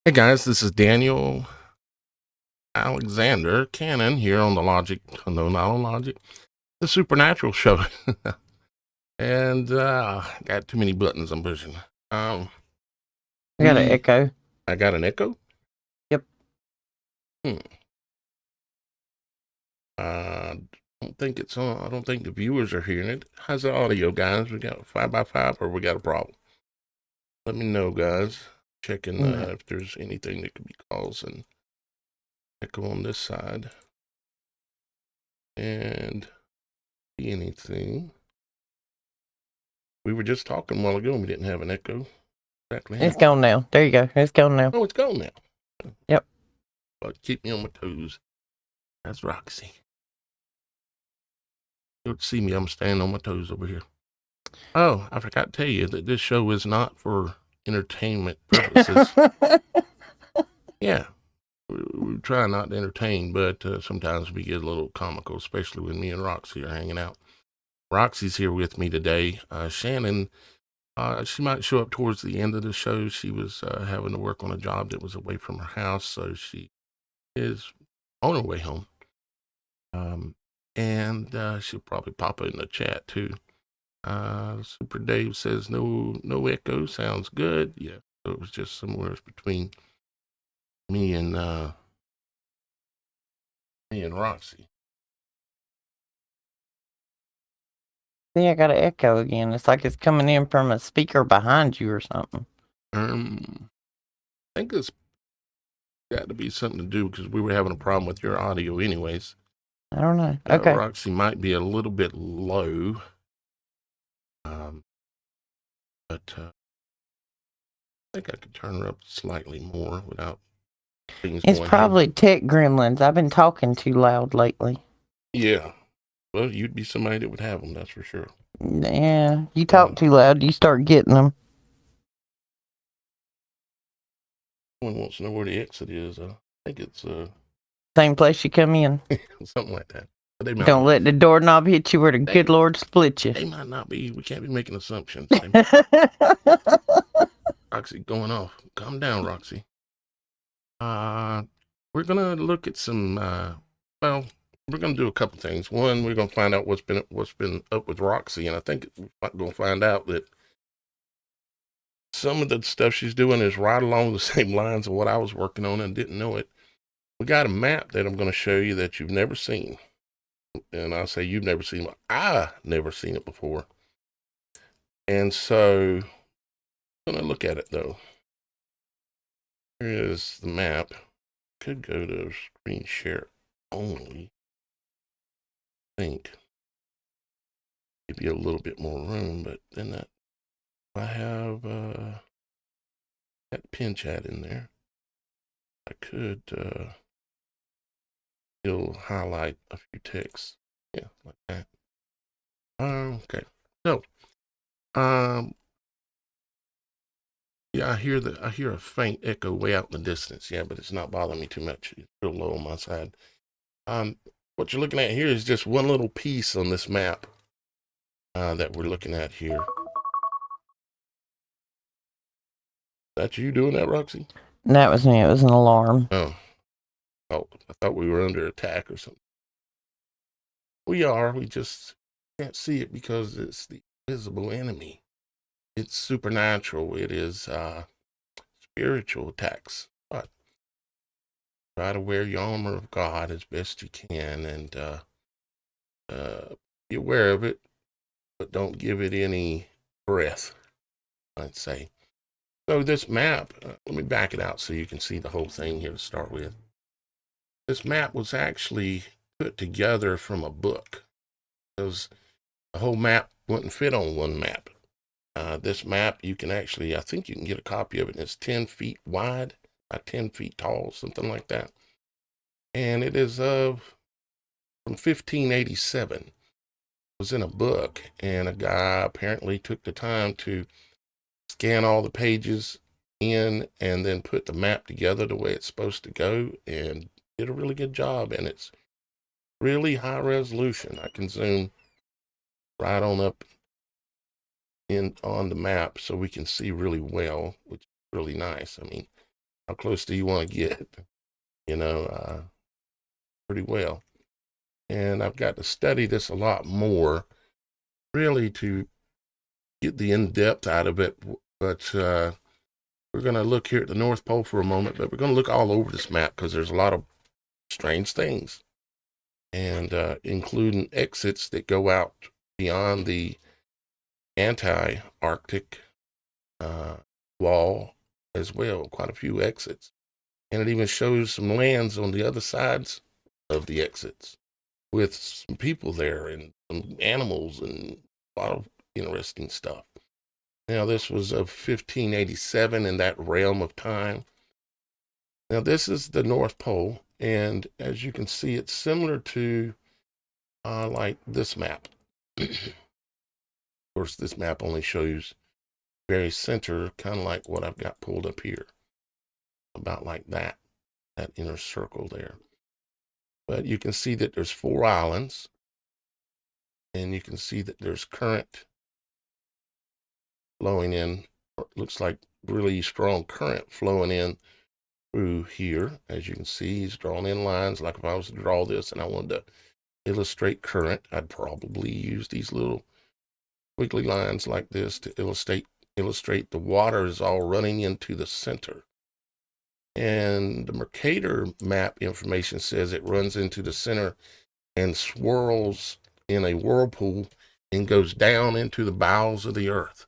Hey guys, this is Daniel Alexander Cannon here on the Logic, no, not on Logic, the Supernatural Show. And got too many buttons I'm pushing. I got an echo. I got an echo? Yep. Don't think it's on. I don't think the viewers are hearing it. How's the audio, guys? We got 5x5 or we got a problem? Let me know, guys. Checking if there's anything that could be causing echo on this side. And anything. We were just talking a while ago and we didn't have an echo. Exactly. It's gone now. There you go. It's gone now. Oh, it's gone now. Yep. But keep me on my toes. That's Roxy. You don't see me. I'm standing on my toes over here. Oh, I forgot to tell you that this show is not for entertainment purposes. Yeah. We try not to entertain, but sometimes we get a little comical, especially when me and Roxy are hanging out. Roxy's here with me today. Shannon, she might show up towards the end of the show. She was having to work on a job that was away from her house, so she is on her way home. And she'll probably pop in the chat too. Super Dave says no echo. Sounds good. Yeah, so it was just somewhere between me and Roxy. See, I got an echo again. It's like it's coming in from a speaker behind you or something. I think it's got to be something to do because we were having a problem with your audio anyways. I don't know. Okay. Roxy might be a little bit low. But I think I could turn her up slightly more without things It's going probably ahead. tech gremlins. I've been talking too loud lately. Yeah. Well, you'd be somebody that would have them, that's for sure. Yeah, you talk too loud, you start getting them. Someone wants to know where the exit is. I think it's same place you come in. Something like that. But don't let the doorknob hit you where the good Lord split you. They might not be. We can't be making assumptions. Roxy going off. Calm down, Roxy. We're gonna look at some. Well, we're gonna do a couple things. One, we're gonna find out what's been up with Roxy, and I think we're gonna find out that some of the stuff she's doing is right along the same lines of what I was working on and didn't know it. We got a map that I'm going to show you that you've never seen. And I'll say you've never seen it. I never seen it before. And so I'm going to look at it though. Here is the map. Could go to screen share only. I think. Give you a little bit more room, but then that I have that pin chat in there. I could it'll highlight a few texts. Yeah, like that. Okay. So yeah, I hear a faint echo way out in the distance. Yeah, but it's not bothering me too much. It's real low on my side. What you're looking at here is just one little piece on this map that we're looking at here. That you doing that, Roxy? That was me. It was an alarm. Oh, I thought we were under attack or something. We are. We just can't see it because it's the visible enemy. It's supernatural. It is spiritual attacks. But try to wear your armor of God as best you can and be aware of it, but don't give it any breath, I'd say. So this map, let me back it out so you can see the whole thing here to start with. This map was actually put together from a book because the whole map wouldn't fit on one map. This map, you can actually, I think you can get a copy of it, and it's 10 feet wide by 10 feet tall, something like that. And it is from 1587. It was in a book, and a guy apparently took the time to scan all the pages in and then put the map together the way it's supposed to go and did a really good job. And it's really high resolution. I can zoom right on up on the map so we can see really well, which is really nice. I mean, How close do you want to get? Pretty well. And I've got to study this a lot more, really, to get the in-depth out of it. But we're going to look here at the North Pole for a moment, but we're going to look all over this map because there's a lot of strange things, and including exits that go out beyond the anti-Arctic wall as well, quite a few exits. And it even shows some lands on the other sides of the exits with some people there and some animals and a lot of interesting stuff. Now, this was of 1587 in that realm of time. Now, this is the North Pole, and as you can see, it's similar to like this map. Of course, this map only shows very center, kind of like what I've got pulled up here, about like that inner circle there. But you can see that there's 4 islands, and you can see that there's current flowing in. It looks like really strong current flowing in through here. As you can see, he's drawn in lines. Like if I was to draw this and I wanted to illustrate current, I'd probably use these little wiggly lines like this to illustrate the water is all running into the center. And the Mercator map information says it runs into the center and swirls in a whirlpool and goes down into the bowels of the earth.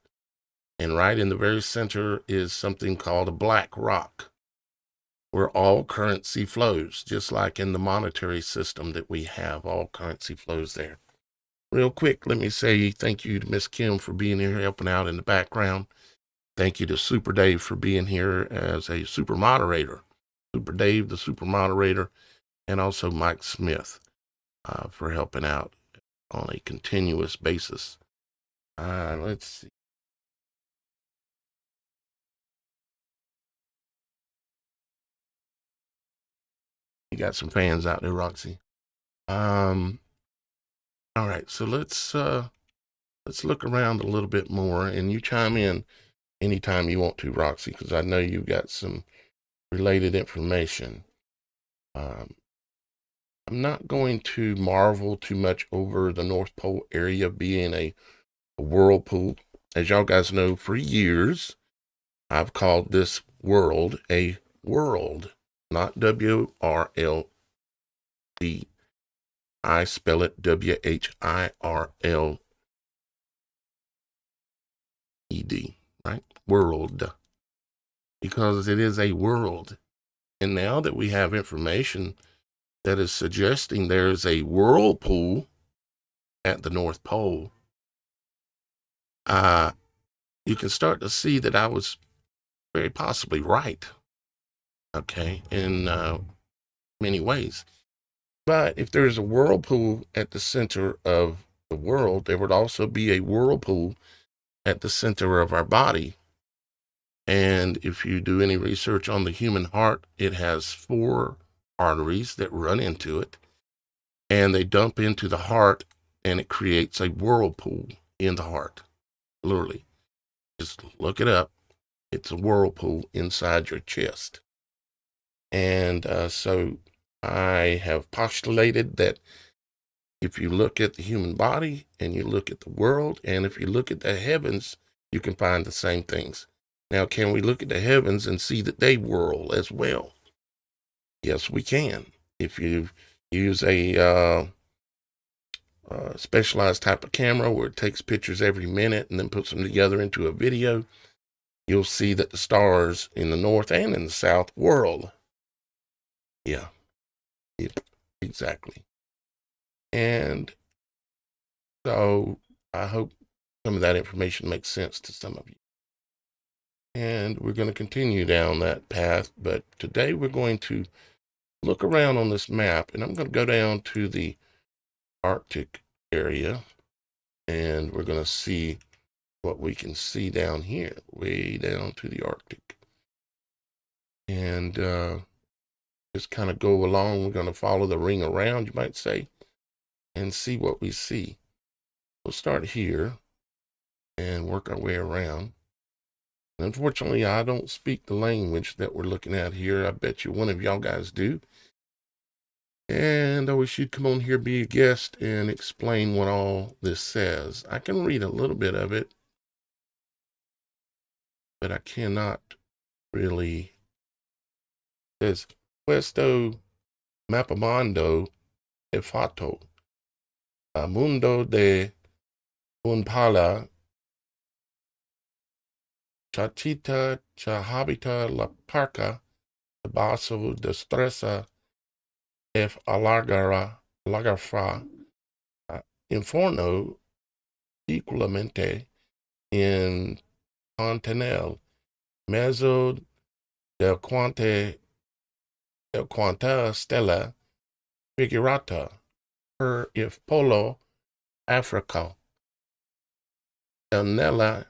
And right in the very center is something called a black rock, where all currency flows, just like in the monetary system that we have, all currency flows there. Real quick, let me say thank you to Miss Kim for being here, helping out in the background. Thank you to Super Dave for being here as a super moderator. Super Dave, the super moderator, and also Mike Smith for helping out on a continuous basis. Let's see. You got some fans out there, Roxy. All right, so let's look around a little bit more, and you chime in anytime you want to, Roxy, because I know you've got some related information. I'm not going to marvel too much over the North Pole area being a whirlpool. As y'all guys know, for years, I've called this world a world, not W-R-L-D. I spell it W-H-I-R-L-E-D, right? World. Because it is a world. And now that we have information that is suggesting there's a whirlpool at the North Pole, you can start to see that I was very possibly right, okay, in many ways. But if there's a whirlpool at the center of the world, there would also be a whirlpool at the center of our body. And if you do any research on the human heart, it has 4 arteries that run into it, and they dump into the heart, and it creates a whirlpool in the heart. Literally, just look it up. It's a whirlpool inside your chest. And so I have postulated that if you look at the human body and you look at the world, and if you look at the heavens, you can find the same things. Now, can we look at the heavens and see that they whirl as well? Yes, we can. If you use a specialized type of camera where it takes pictures every minute and then puts them together into a video, you'll see that the stars in the north and in the south whirl. Yeah, exactly. And so I hope some of that information makes sense to some of you. And we're going to continue down that path, but today we're going to look around on this map, and I'm going to go down to the Arctic area, and we're going to see what we can see down here, way down to the Arctic. And just kind of go along. We're going to follow the ring around, you might say, and see what we see. We'll start here and work our way around. Unfortunately, I don't speak the language that we're looking at here. I bet you one of y'all guys do. And I wish you'd come on here, be a guest, and explain what all this says. I can read a little bit of it, but I cannot really. It says, Questo mapamando e fatto a mundo de unpala chachita chahabita la parca basso destressa f alargará inforno equalmente in continental mezzo del quanta stella figurata per if polo Africa nella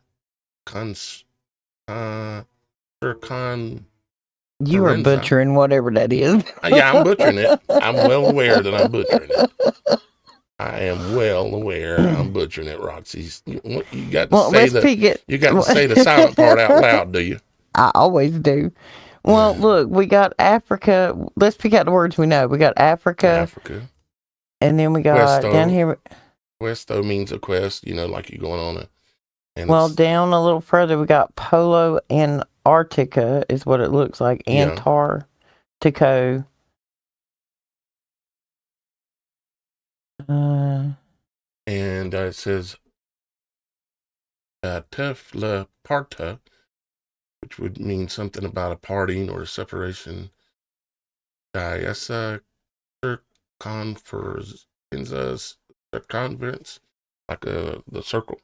circon You are butchering whatever that is. Yeah, I'm butchering it. I'm well aware that I'm butchering it. I am well aware I'm butchering it, Roxy. You got to say you got to say the silent part out loud, do you? I always do. Well, look, we got Africa. Let's pick out the words we know. We got Africa. And then we got Questo. down here. Questo means a quest, like you're going on a. Well, down a little further, we got Polo Antarctica is what it looks like. Yeah. Antarctico. And it says Tefla Parta, which would mean something about a parting or a separation. Diasa circumference, circumference, like the circle.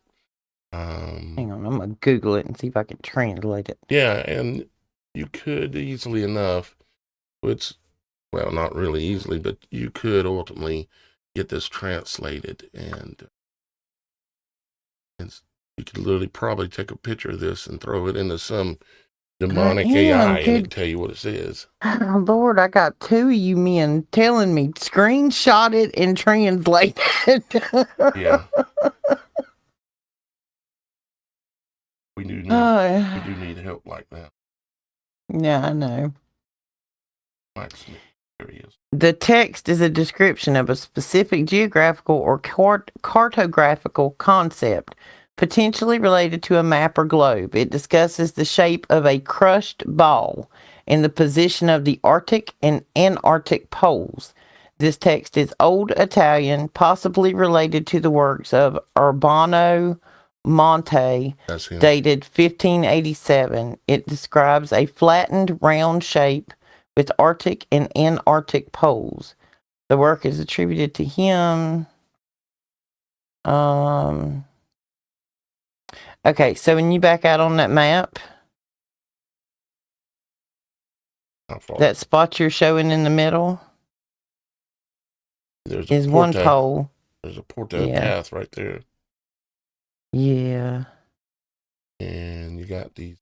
Hang on, I'm gonna Google it and see if I can translate it. Yeah, and you could easily enough. Well, not really easily, but you could ultimately get this translated, and you could literally probably take a picture of this and throw it into some demonic AI and it'd tell you what it says. Oh, Lord, I got two of you men telling me screenshot it and translate it. Yeah. We do need help like that. Yeah, I know. The text is a description of a specific geographical or cartographical concept, potentially related to a map or globe. It discusses the shape of a crushed ball and the position of the Arctic and Antarctic poles. This text is Old Italian, possibly related to the works of Urbano Monte, dated 1587. It describes a flattened round shape with Arctic and Antarctic poles. The work is attributed to him. Okay, so when you back out on that map, that spot you're showing in the middle is one pole. There's a porta path right there. Yeah. And you got a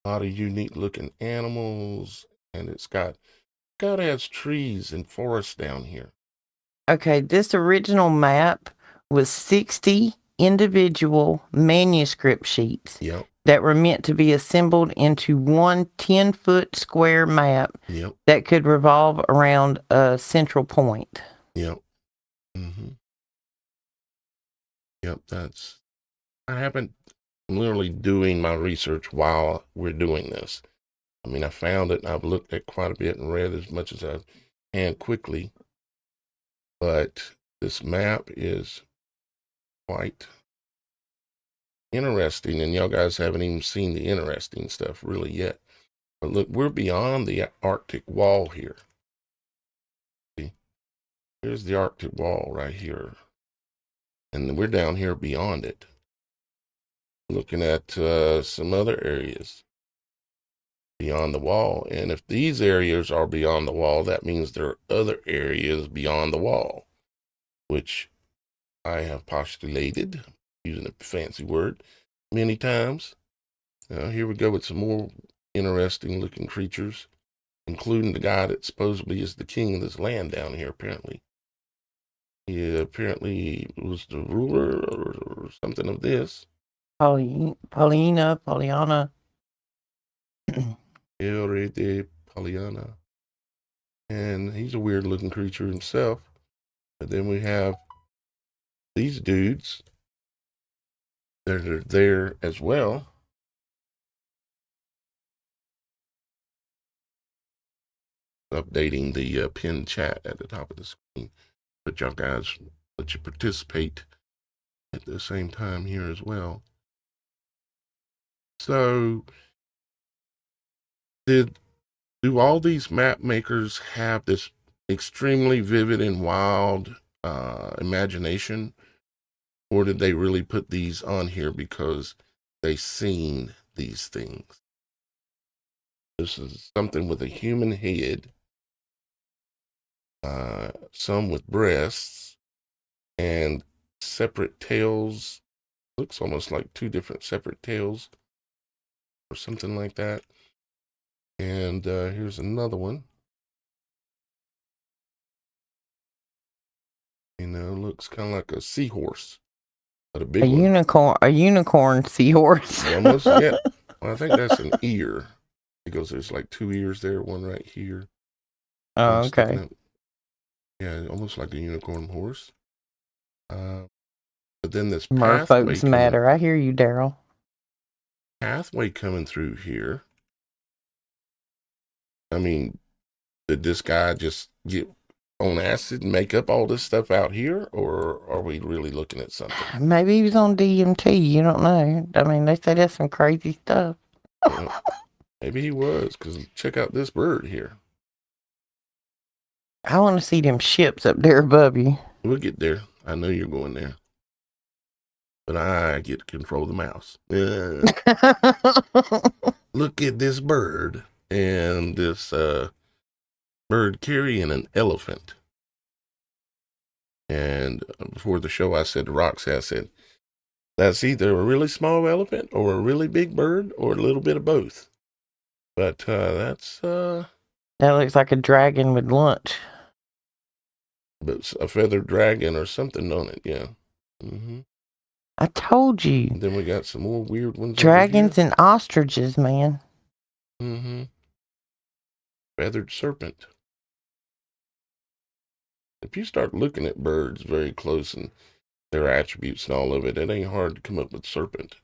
lot of unique looking animals, and it has trees and forests down here. Okay, this original map was 60 individual manuscript sheets that were meant to be assembled into one 10-foot square map that could revolve around a central point. Yep. I'm literally doing my research while we're doing this. I mean, I found it and I've looked at quite a bit and read as much as I can quickly. But this map is quite interesting, and y'all guys haven't even seen the interesting stuff really yet. But look, we're beyond the Arctic wall here. See? Here's the Arctic wall right here. And we're down here beyond it. Looking at some other areas beyond the wall. And if these areas are beyond the wall, that means there are other areas beyond the wall, which I have postulated, using a fancy word, many times. Here we go with some more interesting looking creatures, including the guy that supposedly is the king of this land down here, apparently. He apparently was the ruler or something of this. Pollyanna. Ere de Poliana. And he's a weird looking creature himself. But then we have these dudes that are there as well. Updating the pinned chat at the top of the screen. But y'all guys, let you participate at the same time here as well. So, do all these map makers have this extremely vivid and wild imagination? Or did they really put these on here because they seen these things? This is something with a human head, some with breasts, and separate tails. Looks almost like two different separate tails or something like that. And here's another one. You know, looks kind of like a seahorse, but a big A one. unicorn seahorse. Almost, yeah. Well, I think that's an ear because there's like two ears there, one right here. Oh, okay. Yeah, almost like a unicorn horse. But then this Merfolks matter. I hear you, Daryl. Pathway coming through here. I mean, did this guy just get on acid and make up all this stuff out here, or are we really looking at something? Maybe he was on DMT. You don't know. I mean, they say that's some crazy stuff. Well, maybe he was, because check out this bird here. I want to see them ships up there above you. We'll get there. I know you're going there. But I get to control the mouse. Look at this bird. And this bird carrying an elephant. And before the show, I said to Roxy, I said, that's either a really small elephant or a really big bird or a little bit of both. But that's... that looks like a dragon with lunch. But a feathered dragon or something on it, yeah. Mm-hmm. I told you. And then we got some more weird ones. Dragons and ostriches, man. Mm-hmm. Feathered serpent. If you start looking at birds very close and their attributes and all of it, it ain't hard to come up with serpent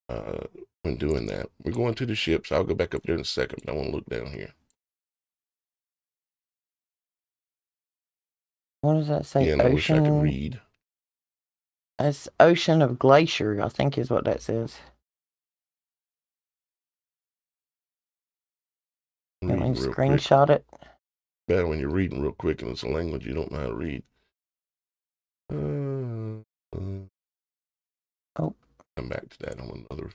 when doing that. We're going to the ships. I'll go back up there in a second, but I want to look down here. What does that say? Yeah, and I wish I could read. That's Ocean of Glacier, I think is what that says. Let me screenshot it. Bad when you're reading real quick and it's a language you don't know how to read. Oh. Come back to that on another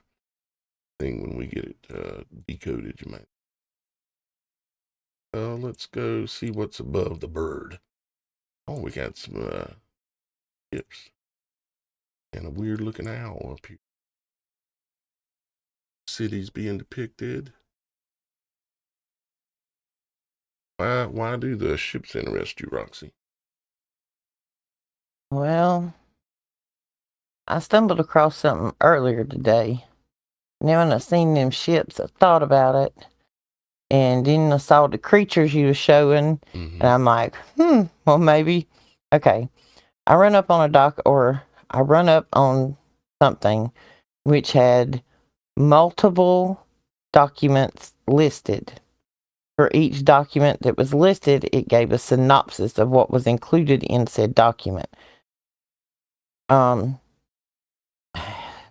thing when we get it decoded, you might. Let's go see what's above the bird. Oh, we got some ships. And a weird looking owl up here. Cities being depicted. Why do the ships interest you, Roxy? Well, I stumbled across something earlier today. And then when I seen them ships, I thought about it. And then I saw the creatures you were showing. Mm-hmm. And I'm like, well, maybe. Okay. I run up on something which had multiple documents listed. For each document that was listed, it gave a synopsis of what was included in said document.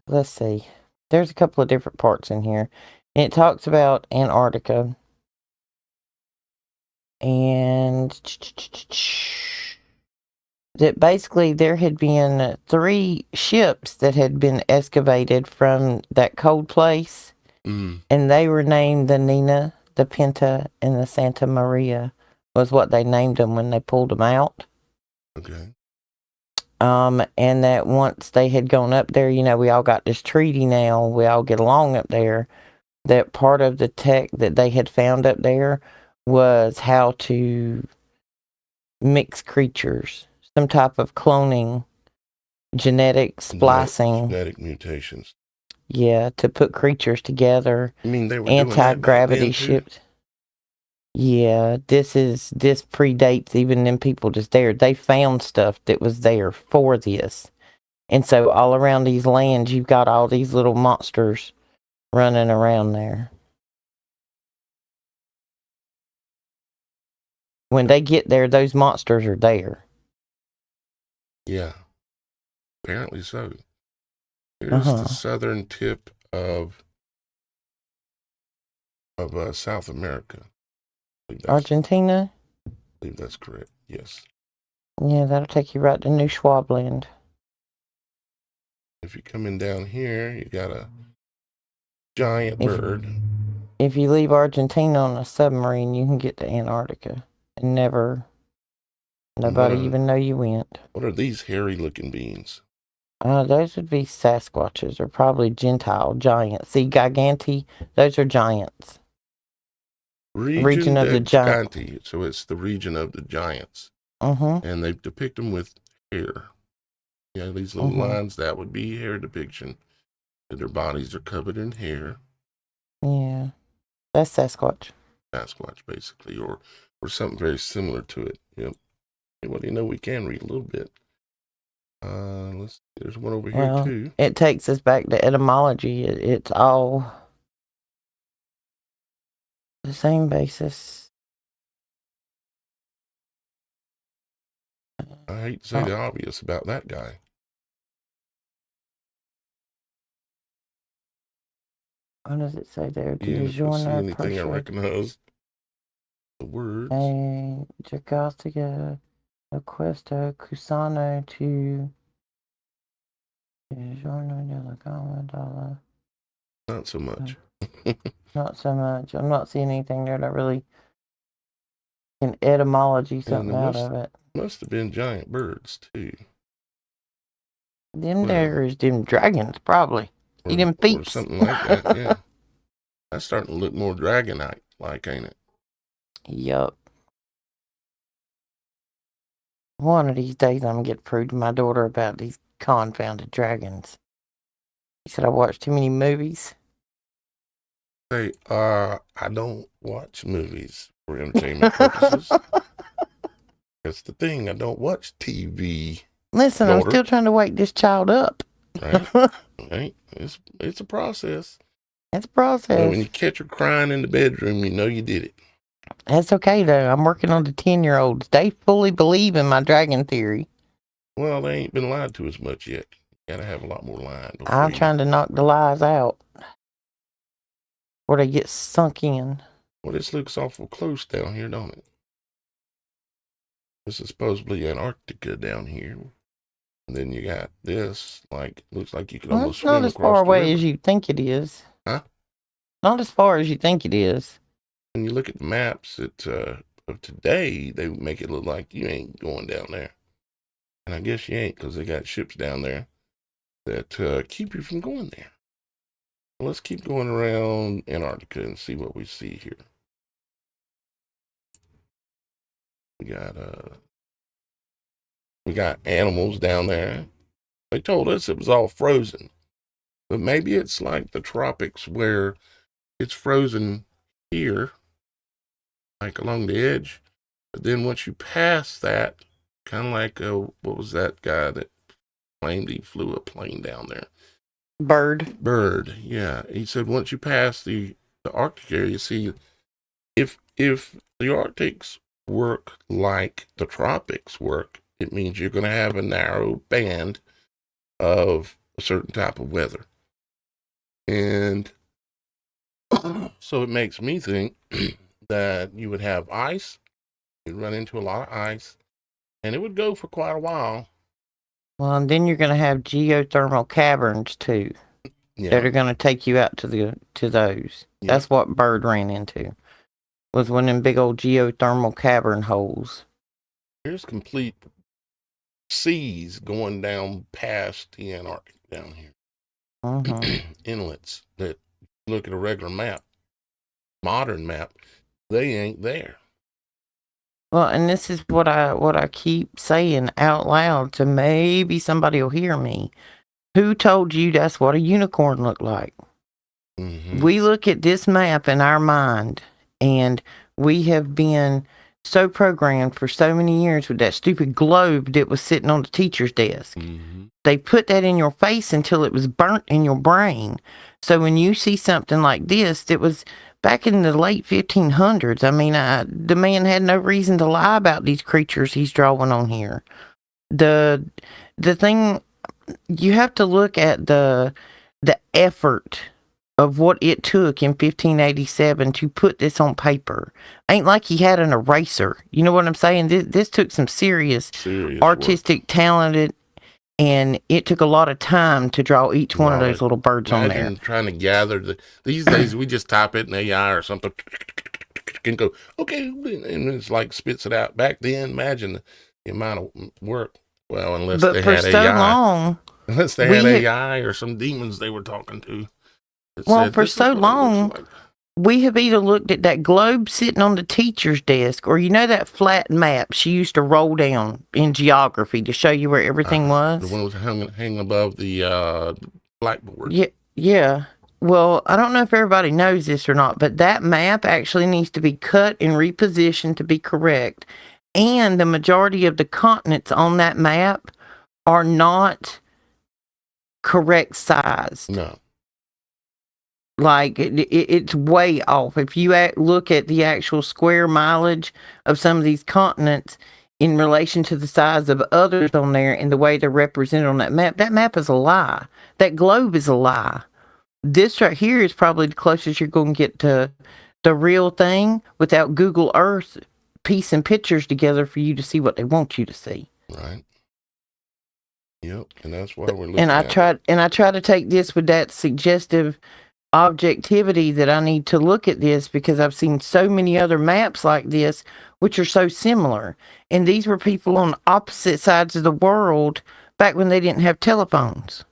Let's see. There's a couple of different parts in here. And it talks about Antarctica. And that basically there had been 3 ships that had been excavated from that cold place. Mm. And they were named the Nina, the Pinta, and the Santa Maria was what they named them when they pulled them out. Okay. And that once they had gone up there, you know, we all got this treaty now. We all get along up there. That part of the tech that they had found up there was how to mix creatures, some type of cloning, genetic splicing. Genetic mutations. Yeah, to put creatures together. You mean they were doing that back Anti-gravity then, too? ships. Yeah, this predates even them people just there. They found stuff that was there for this. And so all around these lands, you've got all these little monsters running around there. When they get there, those monsters are there. Yeah, apparently so. Here's the southern tip of South America. Argentina? I believe that's correct, yes. Yeah, that'll take you right to New Schwabland. If you're coming down here, you got a giant bird. If you leave Argentina on a submarine, you can get to Antarctica and nobody even know you went. What are these hairy-looking beings? Those would be Sasquatches, or probably Gentile giants. See, Giganti, those are giants. Region of the Giganti. So it's the region of the giants. And they depict them with hair. Yeah, these little lines, that would be hair depiction. Their bodies are covered in hair. Yeah, that's Sasquatch. Sasquatch, basically, or something very similar to it. Yep. Well, you know, we can read a little bit. There's one over here too. It takes us back to etymology. It's all the same basis. I hate to say the obvious about that guy. What does it say there? You see anything I recognize? The words. Jagastica, Aquesta, Cusano to Not so much. Not so much. I'm not seeing anything there that really can etymology something out of it. Must have been giant birds too. Them daggers, them dragons, probably. Or, them feet. Or something like that, yeah. That's starting to look more dragon-like, ain't it? Yup. One of these days I'm going to get to prove to my daughter about these confounded dragons. He said I watched too many movies. Hey, I don't watch movies for entertainment purposes. That's the thing. I don't watch TV. Listen, daughter. I'm still trying to wake this child up. Right. It's a process. It's a process. But when you catch her crying in the bedroom, you know you did it. That's okay, though. I'm working on the 10-year-olds. They fully believe in my dragon theory. Well, they ain't been lied to as much yet. You gotta have a lot more lying. I'm trying to knock the lies out before they get sunk in. Well, this looks awful close down here, don't it? This is supposedly Antarctica down here. And then you got this, looks like you could almost swim across the river. Not as far away as you think it is. Huh? Not as far as you think it is. When you look at the maps of today, they make it look like you ain't going down there. And I guess you ain't, because they got ships down there that keep you from going there. Well, let's keep going around Antarctica and see what we see here. We got animals down there. They told us it was all frozen. But maybe it's like the tropics where it's frozen here, like along the edge. But then once you pass that, kind of like, what was that guy that claimed he flew a plane down there? Bird, yeah. He said once you pass the Arctic area, see, if the Arctics work like the tropics work, it means you're going to have a narrow band of a certain type of weather. And so it makes me think that you would have ice, you'd run into a lot of ice, and it would go for quite a while. Well, and then you're going to have geothermal caverns too, that are going to take you out to those. Yeah. That's what Bird ran into, was one of them big old geothermal cavern holes. Here's complete seas going down past the Antarctic down here. Inlets that, look at a regular map, modern map, they ain't there. Well, and this is what I keep saying out loud, so maybe somebody will hear me. Who told you that's what a unicorn looked like? Mm-hmm. We look at this map in our mind, and we have been so programmed for so many years with that stupid globe that was sitting on the teacher's desk. Mm-hmm. They put that in your face until it was burnt in your brain. So when you see something like this, it was back in the late 1500s. I mean, the man had no reason to lie about these creatures he's drawing on here. The thing, you have to look at the effort of what it took in 1587 to put this on paper. Ain't like he had an eraser. You know what I'm saying? This took some serious artistic, talented, and it took a lot of time to draw each one of those little birds on there. Imagine trying to gather these days we just type it in AI or something and go, okay, and it's like spits it out. Back then, imagine the amount of work. Well, unless they had AI. Unless they had AI or some demons they were talking to. Well, for so long, we have either looked at that globe sitting on the teacher's desk, or that flat map she used to roll down in geography to show you where everything was. The one was hanging above the blackboard. Yeah. Well, I don't know if everybody knows this or not, but that map actually needs to be cut and repositioned to be correct. And the majority of the continents on that map are not correct sized. No. Like, it's way off. If you look at the actual square mileage of some of these continents in relation to the size of others on there and the way they're represented on that map is a lie. That globe is a lie. This right here is probably the closest you're going to get to the real thing without Google Earth piecing pictures together for you to see what they want you to see. Right. Yep. And that's why we're looking and I try to take this with that suggestive objectivity that I need to look at this, because I've seen so many other maps like this which are so similar, and these were people on opposite sides of the world back when they didn't have telephones.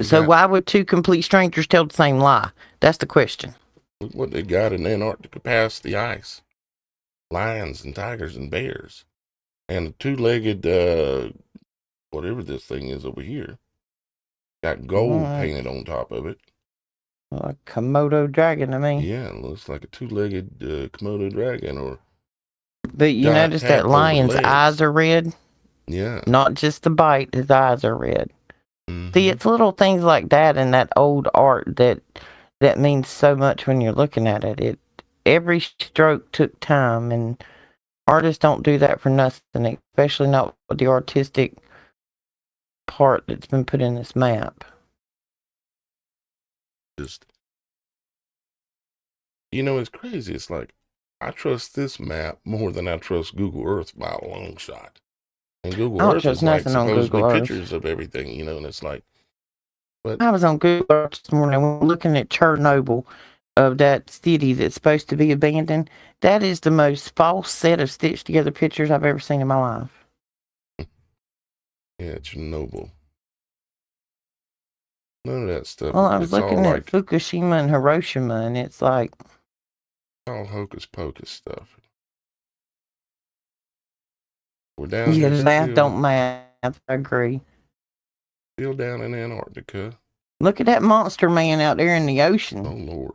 So why would two complete strangers tell the same lie? That's the question. Look what they got in Antarctica past the ice. Lions and tigers and bears, and a two-legged whatever this thing is over here. Got gold painted on top of it. A Komodo dragon to me. Yeah, it looks like a two-legged Komodo dragon. But you notice that lion's eyes are red? Yeah. Not just the bite, his eyes are red. Mm-hmm. See, it's little things like that in that old art that means so much when you're looking at it. Every stroke took time, and artists don't do that for nothing, especially not with the artistic part that's been put in this map. Just, it's crazy. It's like, I trust this map more than I trust Google Earth by a long shot. And Google Earth is like supposedly pictures of everything, and it's like, but I was on Google Earth this morning looking at Chernobyl, of that city that's supposed to be abandoned. That is the most false set of stitched together pictures I've ever seen in my life. Yeah, Chernobyl. None of that stuff. Well, I was looking at Fukushima and Hiroshima, and it's like all hocus pocus stuff. We're down here. Yeah, math don't math. I agree. Still down in Antarctica. Look at that monster man out there in the ocean. Oh, Lord.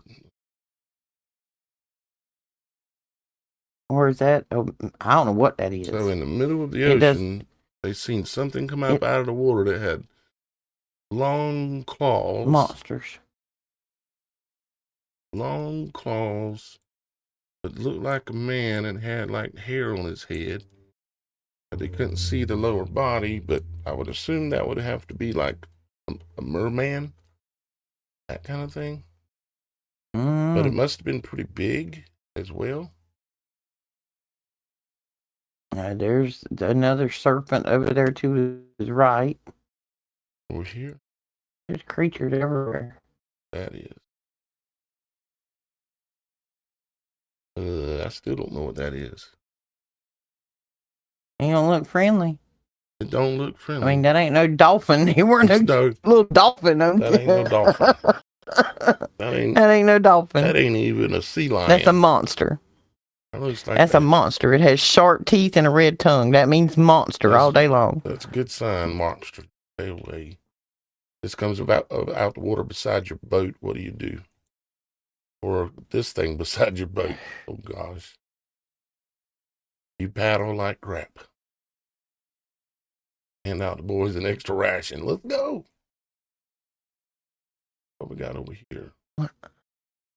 Or is that? Oh, I don't know what that is. So in the middle of the ocean, they seen something come up out of the water that had long claws. Monsters. Long claws that looked like a man and had like hair on his head. But they couldn't see the lower body, but I would assume that would have to be like a merman. That kind of thing. But it must have been pretty big as well. There's another serpent over there to his right. Over here? There's creatures everywhere. That is. I still don't know what that is. It don't look friendly. It don't look friendly. I mean, that ain't no dolphin. He weren't no little dolphin. That ain't no dolphin. That ain't no dolphin. That ain't even a sea lion. That's a monster. That looks like that's a monster. It has sharp teeth and a red tongue. That means monster all day long. That's a good sign, monster. Stay away. This comes out the water beside your boat. What do you do? Or this thing beside your boat. Oh, gosh. You paddle like crap. Hand out the boys an extra ration. Let's go. What we got over here?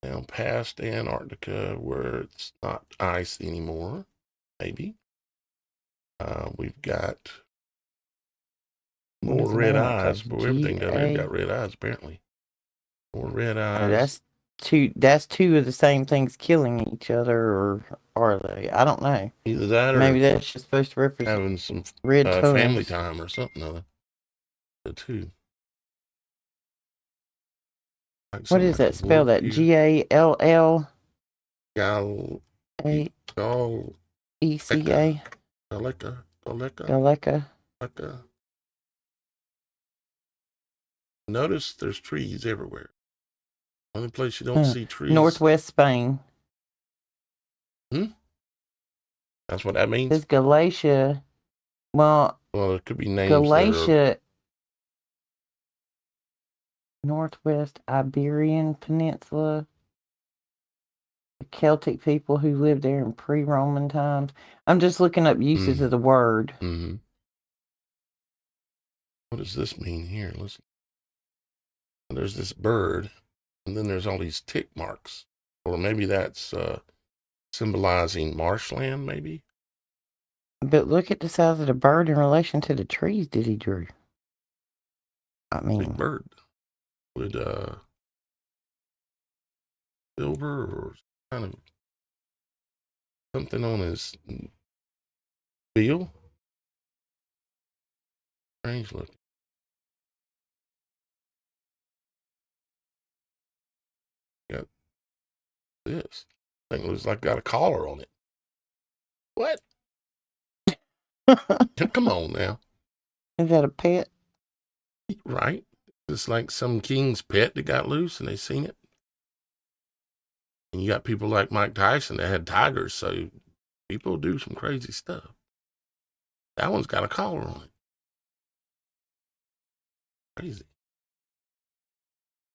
Now past Antarctica, where it's not ice anymore. Maybe. We've got more red eyes. Boy, everything down there got red eyes, apparently. More red eyes. That's two of the same things killing each other, or are they? I don't know. Either that or maybe that's just supposed to represent having some red family time or something other. The two. Like what is that spell? That Gall? Gal. ECA. Galeka. Notice there's trees everywhere. Only place you don't see trees. Northwest Spain. That's what that means. It's Galatia. Well, it could be names. Galatia. Northwest Iberian Peninsula. The Celtic people who lived there in pre-Roman times. I'm just looking up uses of the word. Mm-hmm. What does this mean here? Listen. There's this bird, and then there's all these tick marks. Or maybe that's symbolizing marshland, maybe? But look at the size of the bird in relation to the trees that he drew. I mean... Big bird. Would silver or kind of something on his bill? Strange looking. Got this thing looks like got a collar on it. What? Come on now. Is that a pet? Right. It's like some king's pet that got loose and they seen it. And you got people like Mike Tyson that had tigers, so people do some crazy stuff. That one's got a collar on it. Crazy.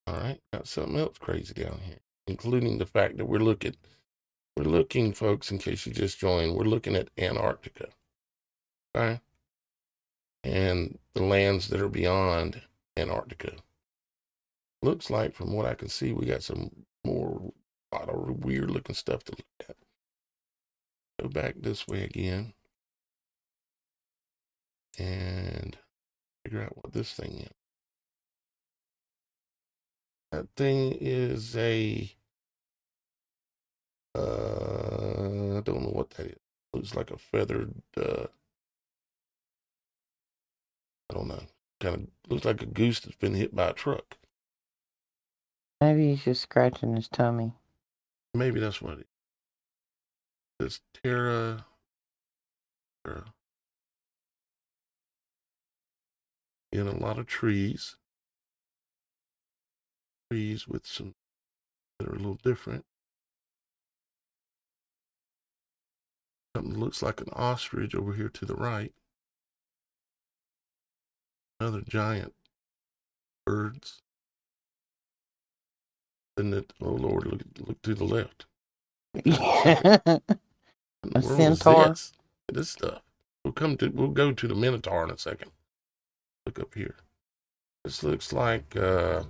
All right, got something else crazy down here, including the fact that we're looking, folks, in case you just joined, we're looking at Antarctica. Okay? And the lands that are beyond Antarctica. Looks like, from what I can see, we got a lot of weird looking stuff to look at. Go back this way again and figure out what this thing is. That thing is I don't know what that is. Looks like a feathered, I don't know. Kind of looks like a goose that's been hit by a truck. Maybe he's just scratching his tummy. Maybe that's what it is. This Terra. In a lot of trees. Trees with some that are a little different. Something that looks like an ostrich over here to the right. Another giant birds. Then oh Lord, look to the left. A centaur. This stuff. We'll go to the Minotaur in a second. Look up here. This looks like it's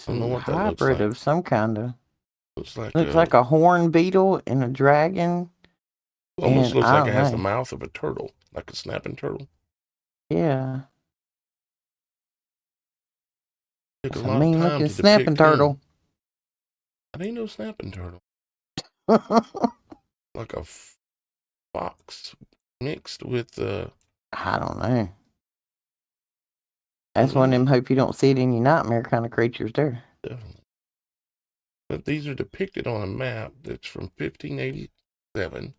a hybrid of some kind of. Looks like a horn beetle and a dragon. Almost looks like it has the mouth of a turtle, like a snapping turtle. Yeah. It's a mean looking snapping turtle. It ain't no snapping turtle. Like a fox mixed with I don't know. That's one of them hope you don't see it in your nightmare kind of creatures there. Definitely. But these are depicted on a map that's from 1587.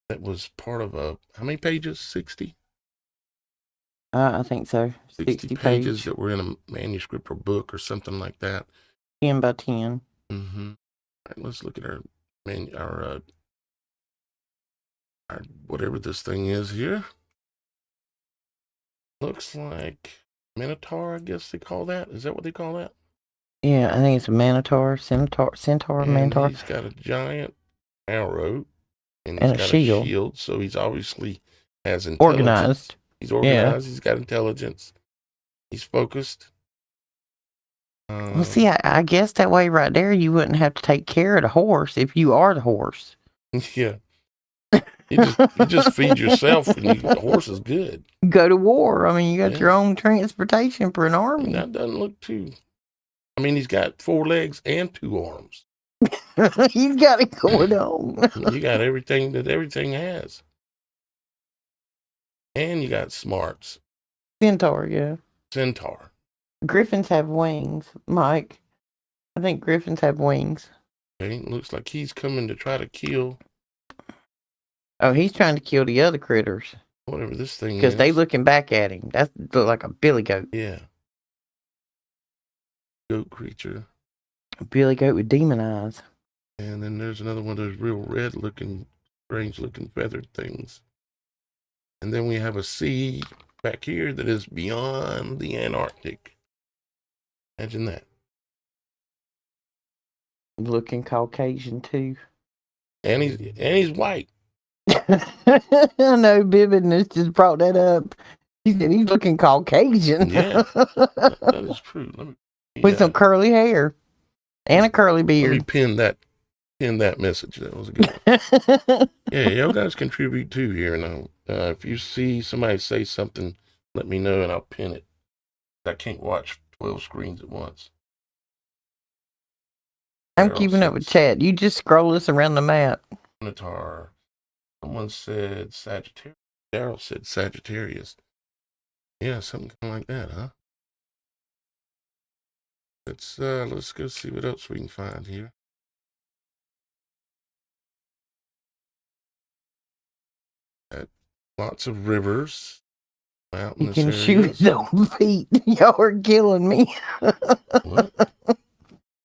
That was part of how many pages? 60? I think so. 60 pages that were in a manuscript or book or something like that. 10 by 10. Mm-hmm. All right, let's look at our whatever this thing is here. looks like Minotaur, I guess they call that. Is that what they call that? Yeah, I think it's a Minotaur, Centaur, And Minotaur, he's got a giant arrow, and he's and a got a shield. shield, so he's obviously has intelligence. Organized. He's Yeah. organized. He's got intelligence. He's focused. Well, see, I guess that way right there, you wouldn't have to take care of the horse if you are the horse. Yeah. You just feed yourself, and the horse is good. Go to war. I mean, you got Yeah. your own transportation for an army. And that doesn't look too. I mean, he's got 4 legs and 2 arms. He's got it going on. You got everything that everything has. And you got smarts. Centaur, yeah. Centaur. Griffins have wings, Mike. I think griffins have wings. Okay, looks like he's coming to try to kill Oh, he's trying to kill the other critters whatever this thing is. because they looking back at him. That look like a billy goat. Yeah. Goat creature. A billy goat with demon eyes. And then there's another one of those real red looking, strange looking feathered things. And then we have a sea back here that is beyond the Antarctic. Imagine that. Looking Caucasian too. And he's white. I know Bibbin has just brought that up. He said he's looking Caucasian. Yeah, that is true. With some curly hair and a curly Let me beard. pin that message. That was a good one. Yeah, y'all guys contribute too here. Now, if you see somebody say something, let me know and I'll pin it. I can't watch 12 screens at once. I'm keeping up with chat. You just scroll us around the map. Minotaur. Someone said Sagittarius. Daryl said Sagittarius. Yeah, something kind of like that, huh? Let's go see what else we can find here. Got lots of rivers. He can shoot his own feet. Y'all are killing me. What?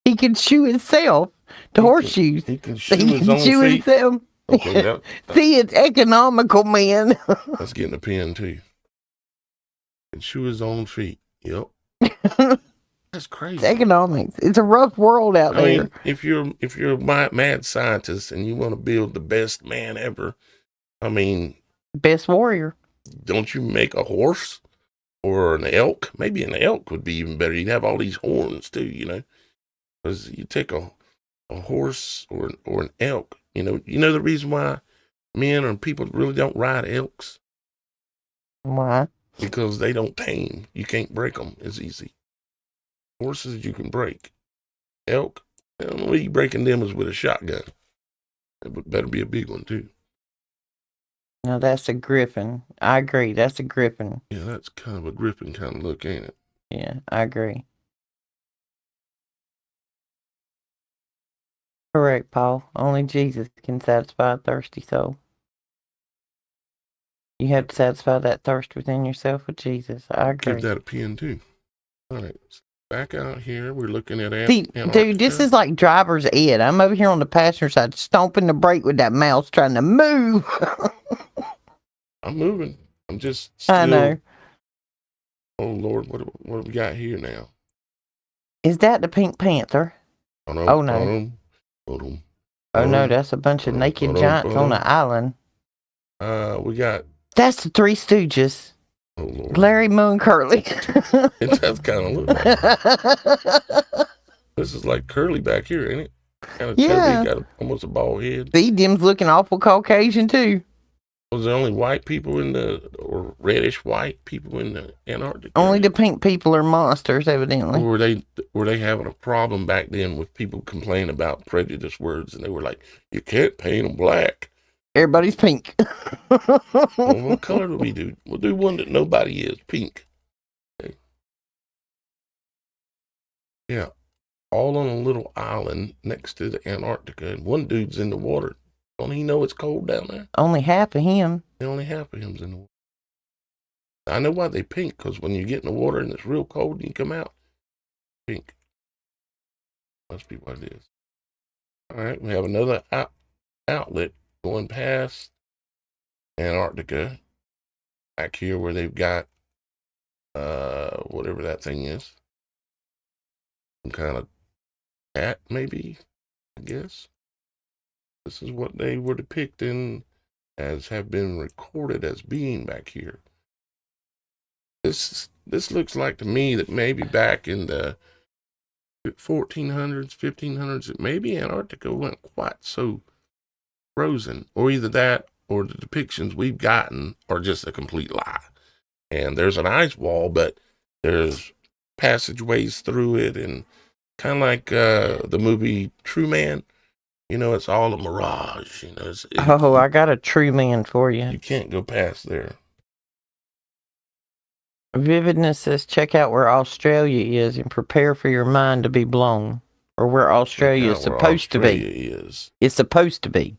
He can shoot himself. The horseshoes. He can shoot his own feet. Himself. Okay, See, it's economical, man. That's getting a pin too. Can shoot his own feet. Yep. That's crazy. It's economics. It's a rough world out there. Mean, if you're a mad scientist and you want to build the best man ever, I mean, best warrior. Don't you make a horse or an elk? Maybe an elk would be even better. You'd have all these horns too, you know. Because you take a horse or an elk, you know the reason why men or people really don't ride elks? Why? Because they don't tame. You can't break them as easy. Horses you can break. Elk, the only way you breaking them is with a shotgun. It better be a big one too. No, that's a griffin. I agree. That's a griffin. Yeah, that's kind of a griffin kind of look, ain't it? Yeah, I agree. Correct, Paul. Only Jesus can satisfy a thirsty soul. You have to satisfy that thirst within yourself with Jesus. I agree. Give that a pin too. All right. Back out here, we're looking at Antarctica. Dude, this is like driver's ed. I'm over here on the passenger side, stomping the brake with that mouse, trying to move. I'm moving. I'm just still. I know. Oh Lord, what have we got here now? Is that the Pink Panther? Oh no! Oh no! Oh no! That's a bunch of naked giants on an island. We got. That's the Three Stooges. Oh Lord. Larry, Moe, and Curly. It does kind of look like. This is like Curly back here, ain't it? Kind of chubby, got almost a bald head. See, them's looking awful Caucasian too. Was there only white people or reddish white people in the Antarctic? Only the pink people are monsters, evidently. Or were they having a problem back then with people complaining about prejudice words, and they were like, "You can't paint them black." Everybody's pink. Well, what color do we do? We'll do one that nobody is, pink. Okay. Yeah, all on a little island next to the Antarctica, and one dude's in the water. Don't he know it's cold down there? Only half of him. Only half of him's in the water. I know why they pink, because when you get in the water and it's real cold and you come out, pink. Must be what it is. All right, we have another outlet going past Antarctica, back here where they've got whatever that thing is. Some kind of cat, maybe, I guess. This is what they were depicting as have been recorded as being back here. This looks like to me that maybe back in the 1400s, 1500s, that maybe Antarctica wasn't quite so frozen, or either that or the depictions we've gotten are just a complete lie. And there's an ice wall, but there's passageways through it, and kind of like the movie True Man. You know, it's all a mirage. You know, I got a true man for you. You can't go past there. Vividness says, check out where Australia is and prepare for your mind to be blown. Or where Australia is supposed to be. It's supposed to be.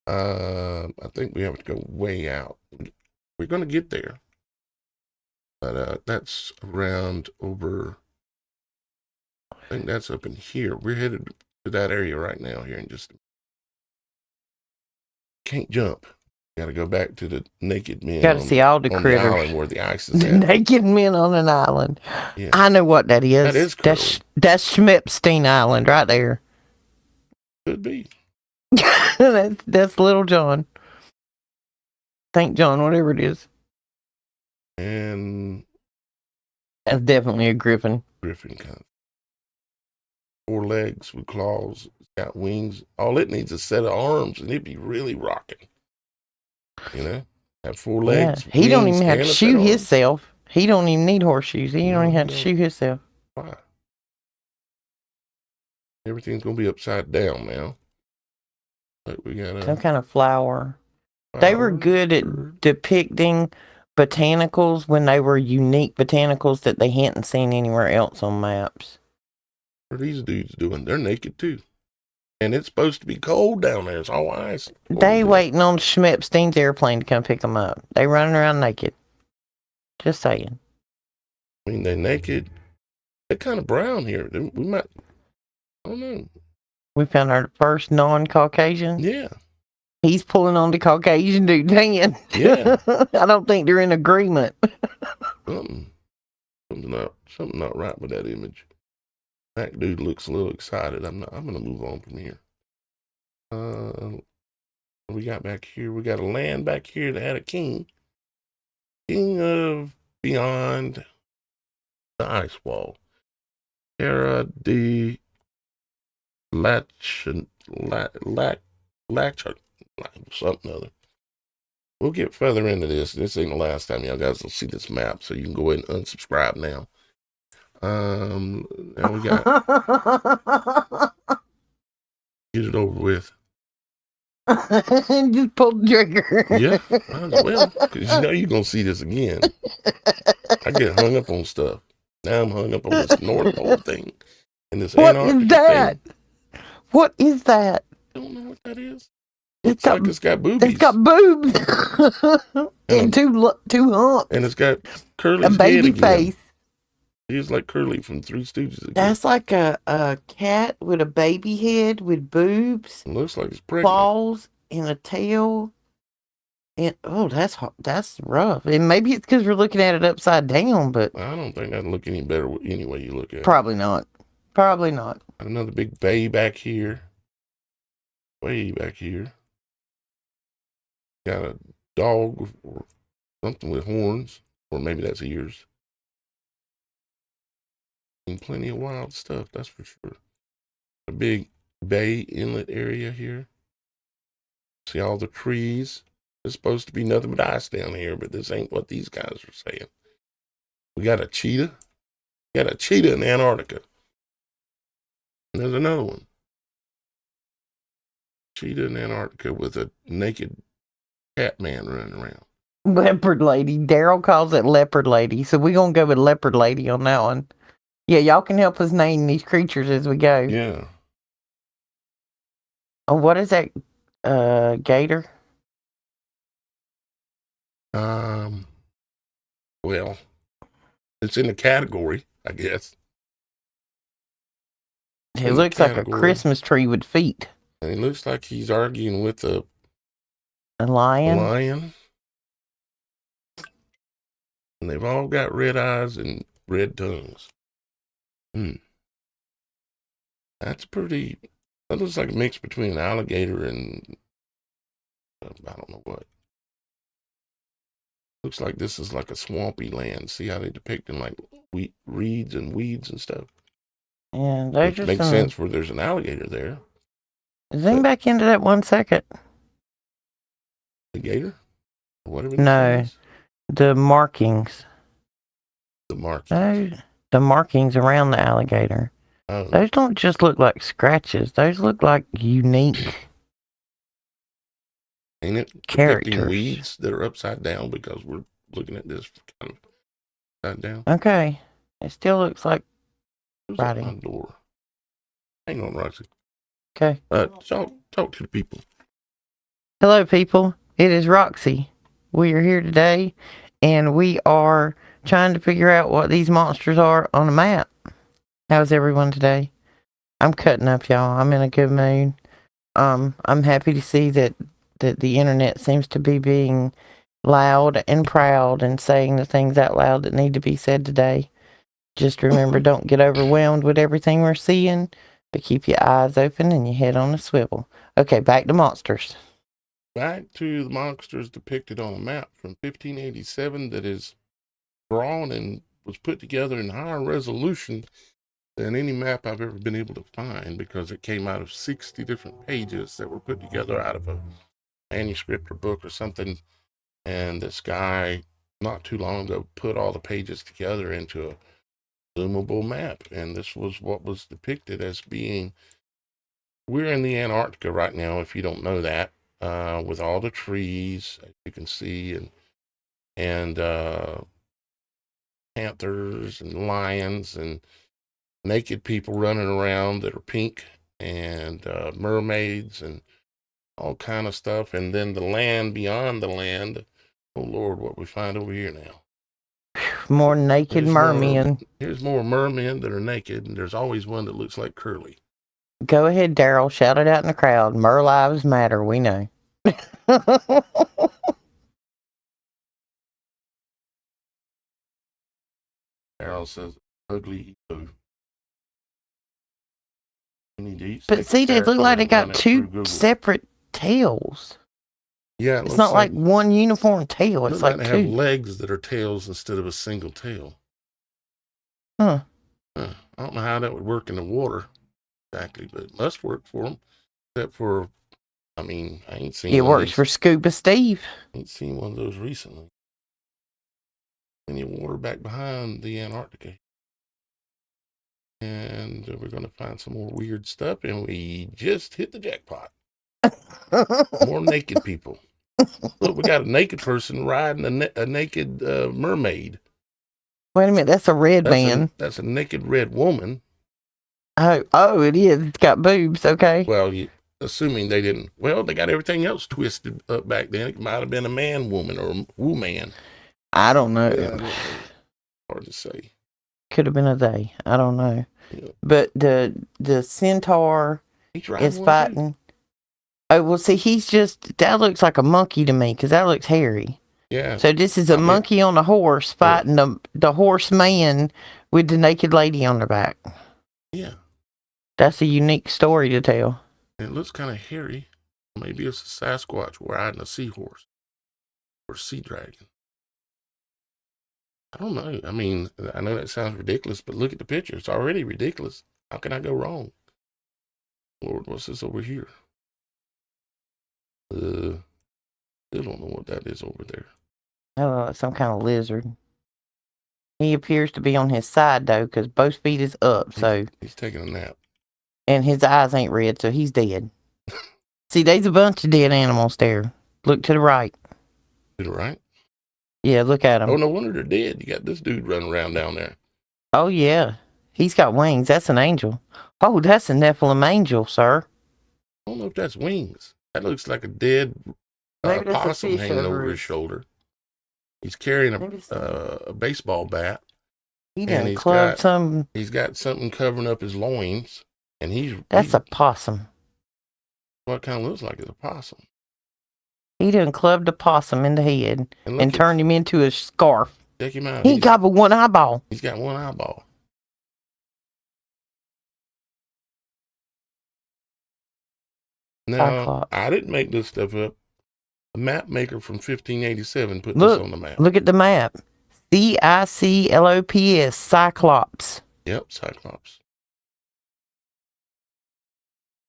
I think we have to go way out. We're going to get there. But that's around over, I think that's up in here. We're headed to that area right now here in just a minute. Can't jump. Got to go back to the naked men. Got to see all the critters. The island where the ice is the at. Naked men on an island. Yeah. I know what that is. That is curly. That's Schmepstein Island right there. Could be. that's Little John. St. John, whatever it is. And that's definitely a griffin. Griffin kind of. 4 legs with claws. It's got wings. All it needs is a set of arms, and it'd be really rocking. You know, have 4 legs. Yeah. He don't even have to shoe himself. He don't even need horseshoes. He don't even have to shoe himself. Why? Everything's gonna be upside down now. But we got some kind of flower. They were good at depicting botanicals when they were unique botanicals that they hadn't seen anywhere else on maps. What are these dudes doing? They're naked too. And it's supposed to be cold down there. It's all ice. They waiting on Schmepstein's airplane to come pick them up. They running around naked. Just saying. I mean, they're naked. They're kind of brown here. We might, I don't know. We found our first non-Caucasian. Yeah. He's pulling on the Caucasian dude's hand. Yeah. I don't think they're in agreement. Something not right with that image. That dude looks a little excited. I'm gonna move on from here. What we got back here? We got a land back here that had a king. King of beyond the ice wall. Terra de something other. We'll get further into this. This ain't the last time y'all guys will see this map, so you can go ahead and unsubscribe now. Now we got get it over with. Just pull the trigger. Yeah, well, because you know you're gonna see this again. I get hung up on stuff. Now I'm hung up on this North Pole thing and this Antarctica is that? thing. What is that? I don't know what that is. It's got boobies. It's got boobs and two humps. And it's got Curly's a baby head face. He's like Curly from Three Stooges again. That's like a cat with a baby head with boobs. It looks like it's pregnant. Claws and a tail. And that's rough. And maybe it's because we're looking at it upside down, but I don't think that'd look any better any way you look at it. Probably not. Probably not. Got another big bay back here. Way back here. Got a dog or something with horns, or maybe that's ears. And plenty of wild stuff, that's for sure. A big bay inlet area here. See all the trees. There's supposed to be nothing but ice down here, but this ain't what these guys are saying. We got a cheetah. We got a cheetah in Antarctica. And there's another one. Cheetah in Antarctica with a naked cat man running around. Leopard lady. Daryl calls it leopard lady. So we're going to go with leopard lady on that one. Yeah, y'all can help us name these creatures as we go. Yeah. Oh, what is that? Gator? Well, it's in the category, I guess. It looks like a Christmas tree with feet. And it looks like he's arguing with a lion. lion. And they've all got red eyes and red tongues. That's pretty. That looks like a mix between an alligator and I don't know what. Looks like this is like a swampy land. See how they depicting like reeds and weeds and stuff. And there's Which just makes some. sense where there's an alligator there. Zoom back into that 1 second. The gator? Whatever this No, is. the markings. The markings. No, the markings around the alligator. Oh. Those don't just look like scratches. Those look like unique. Ain't it characters. depicting weeds that are upside down because we're looking at this kind of upside down? Okay. It still looks like Who's writing. at my door? Hang on, Roxy. Okay. Talk to the people. Hello, people. It is Roxy. We are here today, and we are trying to figure out what these monsters are on a map. How's everyone today? I'm cutting up, y'all. I'm in a good mood. I'm happy to see that the internet seems to be being loud and proud and saying the things out loud that need to be said today. Just remember, don't get overwhelmed with everything we're seeing, but keep your eyes open and your head on a swivel. Okay, back to monsters. Back to the monsters depicted on a map from 1587 that is drawn and was put together in higher resolution than any map I've ever been able to find, because it came out of 60 different pages that were put together out of a manuscript or book or something. And this guy, not too long ago, put all the pages together into a zoomable map. And this was what was depicted as being, we're in the Antarctica right now, if you don't know that, with all the trees, as you can see, and panthers and lions and naked people running around that are pink, and mermaids and all kind of stuff. And then the land beyond the land. Oh Lord, what we find over here now. More naked mermen. Here's more mermen that are naked, and there's always one that looks like Curly. Go ahead, Daryl. Shout it out in the crowd. Mer lives matter. We know. Daryl says, ugly ego. But see, they look like they got two separate tails. Yeah, it's not like one uniform tail. It's like they two. have legs that are tails instead of a single tail. Huh. I don't know how that would work in the water exactly, but it must work for them. Except for, I mean, I ain't seen. It works for Scuba Steve. I ain't seen one of those recently. Plenty of water back behind the Antarctica. And we're going to find some more weird stuff, and we just hit the jackpot. More naked people. Look, we got a naked person riding a naked mermaid. Wait a minute, that's a red man. That's a naked red woman. Oh, it is. It's got boobs, okay. Well, assuming they didn't. Well, they got everything else twisted up back then. It might have been a man-woman or a woo-man. I don't know. Hard to say. Could have been a they. I don't know. Yeah. But the centaur is fighting. Oh, well, see, that looks like a monkey to me, because that looks hairy. Yeah. So this is a monkey on a horse fighting the horse man with the naked lady on their back. Yeah. That's a unique story to tell. It looks kind of hairy. Maybe it's a Sasquatch riding a seahorse or a sea dragon. I don't know. I mean, I know that sounds ridiculous, but look at the picture. It's already ridiculous. How can I go wrong? Lord, what's this over here? Still don't know what that is over there. Oh, some kind of lizard. He appears to be on his side, though, because both feet is up, He's taking a nap. And his eyes ain't red, so he's dead. See, there's a bunch of dead animals there. Look to the right. To the right? Yeah, look at him. Oh, no wonder they're dead. You got this dude running around down there. Oh, yeah. He's got wings. That's an angel. Oh, that's a Nephilim angel, sir. I don't know if that's wings. That looks like a dead possum hanging over his shoulder. He's carrying a baseball bat. He's got something covering up his loins, and that's a possum. What kind of looks like it's a possum? He done clubbed a possum in the head and turned him into a scarf. Check him out. He ain't got but one eyeball. He's got one eyeball. Now, Cyclops. I didn't make this stuff up. A map maker from 1587 put Look, this on the map. Look at the map. Cyclops. Cyclops. Yep, Cyclops.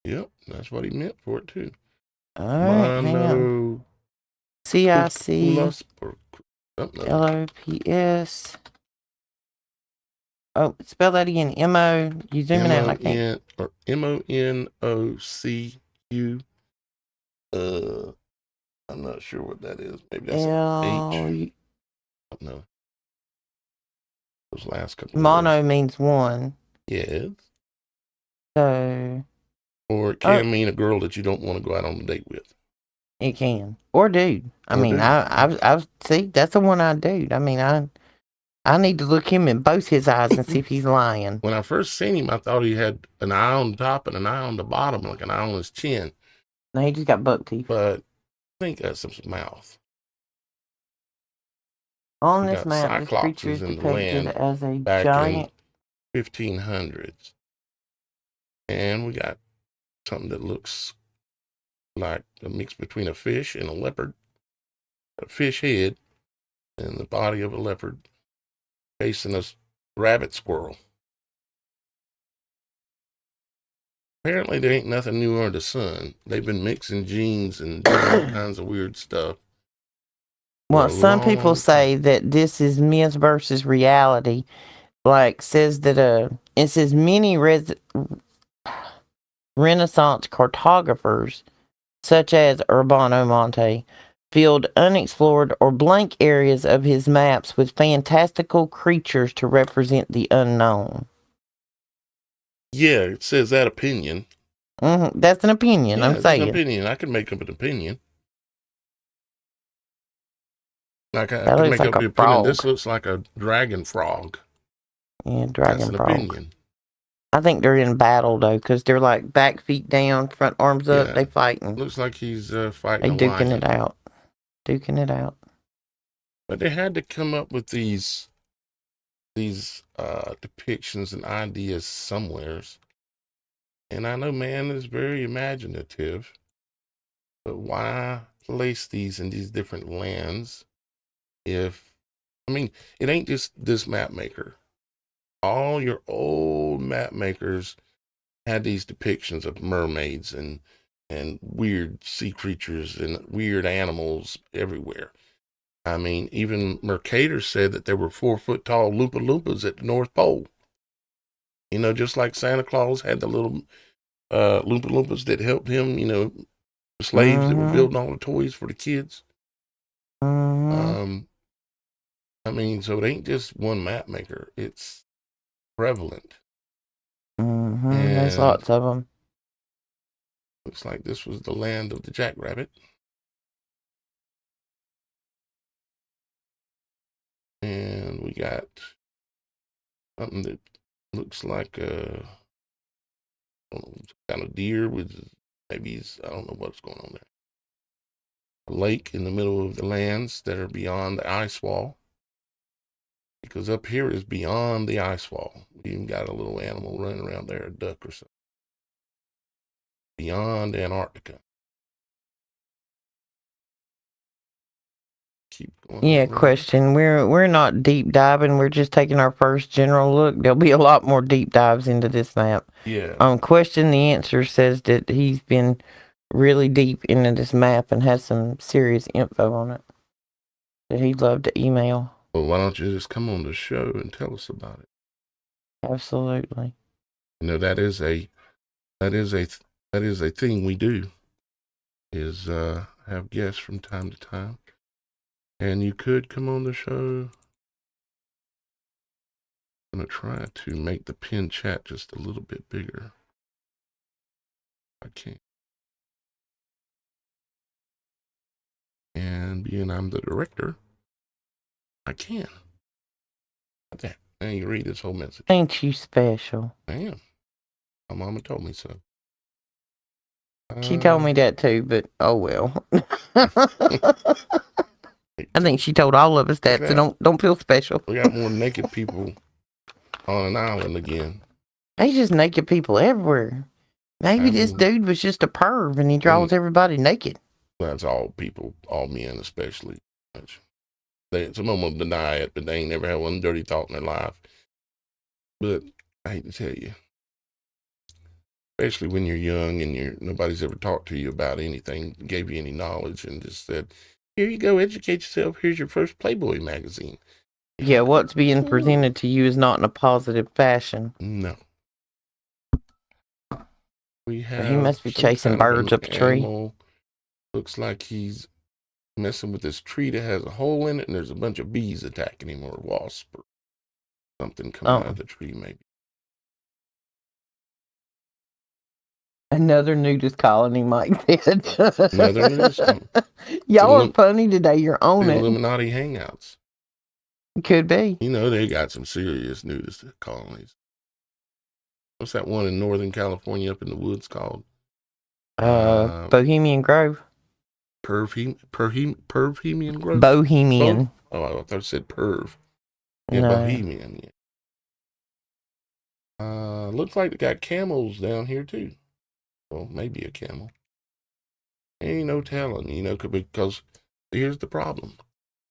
Yep, that's what he meant for it too. All right, hang on. CICLOPS. Oh, spell that again. M-O. You zooming out like that. Or MONOCU. I'm not sure what that is. Maybe that's an H. No. Those last couple. Mono means one. Yes. So. Or it can mean a girl that you don't want to go out on a date with. It can. Or dude. I see, that's the one I do. I mean, I need to look him in both his eyes and see if he's lying. When I first seen him, I thought he had an eye on the top and an eye on the bottom, like an eye on his chin. No, he just got buck teeth. But I think that's his mouth. On this map, this creature is depicted as a giant. 1500s. And we got something that looks like a mix between a fish and a leopard. A fish head and the body of a leopard facing a rabbit squirrel. Apparently there ain't nothing new under the sun. They've been mixing genes and doing all kinds of weird stuff. Well, some people say that this is myth versus reality. Like, says that it says many Renaissance cartographers, such as Urbano Monte, filled unexplored or blank areas of his maps with fantastical creatures to represent the unknown. Yeah, it says that opinion. Mm-hmm. That's an opinion, I'm saying. An opinion. I can make up an opinion. I can make up the opinion. Frog. This looks like a dragon frog. Yeah, dragon frog. That's an opinion. I think they're in battle, though, because they're like back feet down, front arms up. They fighting. Looks like he's fighting. They duking it out. Duking it out. But they had to come up with these depictions and ideas somewheres. And I know man is very imaginative, but why place these in these different lands? It ain't just this map maker. All your old map makers had these depictions of mermaids and weird sea creatures and weird animals everywhere. I mean, even Mercator said that there were 4-foot tall Loompa Loompas at the North Pole. You know, just like Santa Claus had the little Loompa Loompas that helped him, you know, the slaves that were building all the toys for the kids. So it ain't just one map maker. It's prevalent. There's lots of them. Looks like this was the land of the jackrabbit. And we got something that looks like a kind of deer with maybe I don't know what's going on there. A lake in the middle of the lands that are beyond the ice wall. Because up here is beyond the ice wall. We even got a little animal running around there, a duck or something. Beyond Antarctica. Keep going. Yeah, question. We're not deep diving. We're just taking our first general look. There'll be a lot more deep dives into this map. Yeah. Question, the answer says that he's been really deep into this map and has some serious info on it that he'd love to email. Well, why don't you just come on the show and tell us about it? Absolutely. You know, that is a thing we do, is have guests from time to time. And you could come on the show. I'm going to try to make the pin chat just a little bit bigger. I can't. And being I'm the director, I can. Okay. Now you read this whole message. Ain't you special? I am. My mama told me so. She told me that too, but oh well. I think she told all of us that, so don't feel special. We got more naked people on an island again. They just naked people everywhere. Maybe this dude was just a perv and he draws everybody naked. That's all people, all men especially. Some of them deny it, but they ain't never had one dirty thought in their life. But I hate to tell you, especially when you're young and nobody's ever talked to you about anything, gave you any knowledge, and just said, "Here you go, educate yourself. Here's your first Playboy magazine." Yeah, what's being presented to you is not in a positive fashion. No. We have. He must be chasing birds up a tree. Looks like he's messing with this tree that has a hole in it, and there's a bunch of bees attacking him, or wasps, or something coming out of the tree, maybe. Another nudist colony, Mike said. Another nudist colony. Y'all are funny today. You're on it. Illuminati hangouts. Could be. You know, they got some serious nudist colonies. What's that one in Northern California up in the woods called? Bohemian Grove. Pervemian Grove? Bohemian. Oh, I thought it said perv. Yeah, No. Bohemian. Yeah. Looks like they got camels down here too. Well, maybe a camel. Ain't no telling, because here's the problem.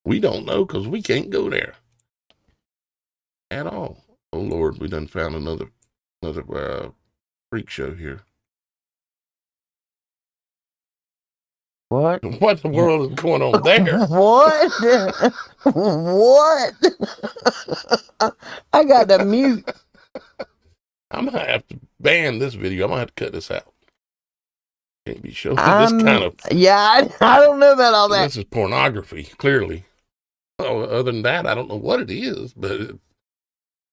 We don't know because we can't go there at all. Oh Lord, we done found another freak show here. What? What the world is going on there? What? What? I got to mute. I'm gonna have to ban this video. I'm gonna have to cut this out. Can't be showing this kind of. Yeah, I don't know about all that. This is pornography, clearly. Oh, other than that, I don't know what it is, but it's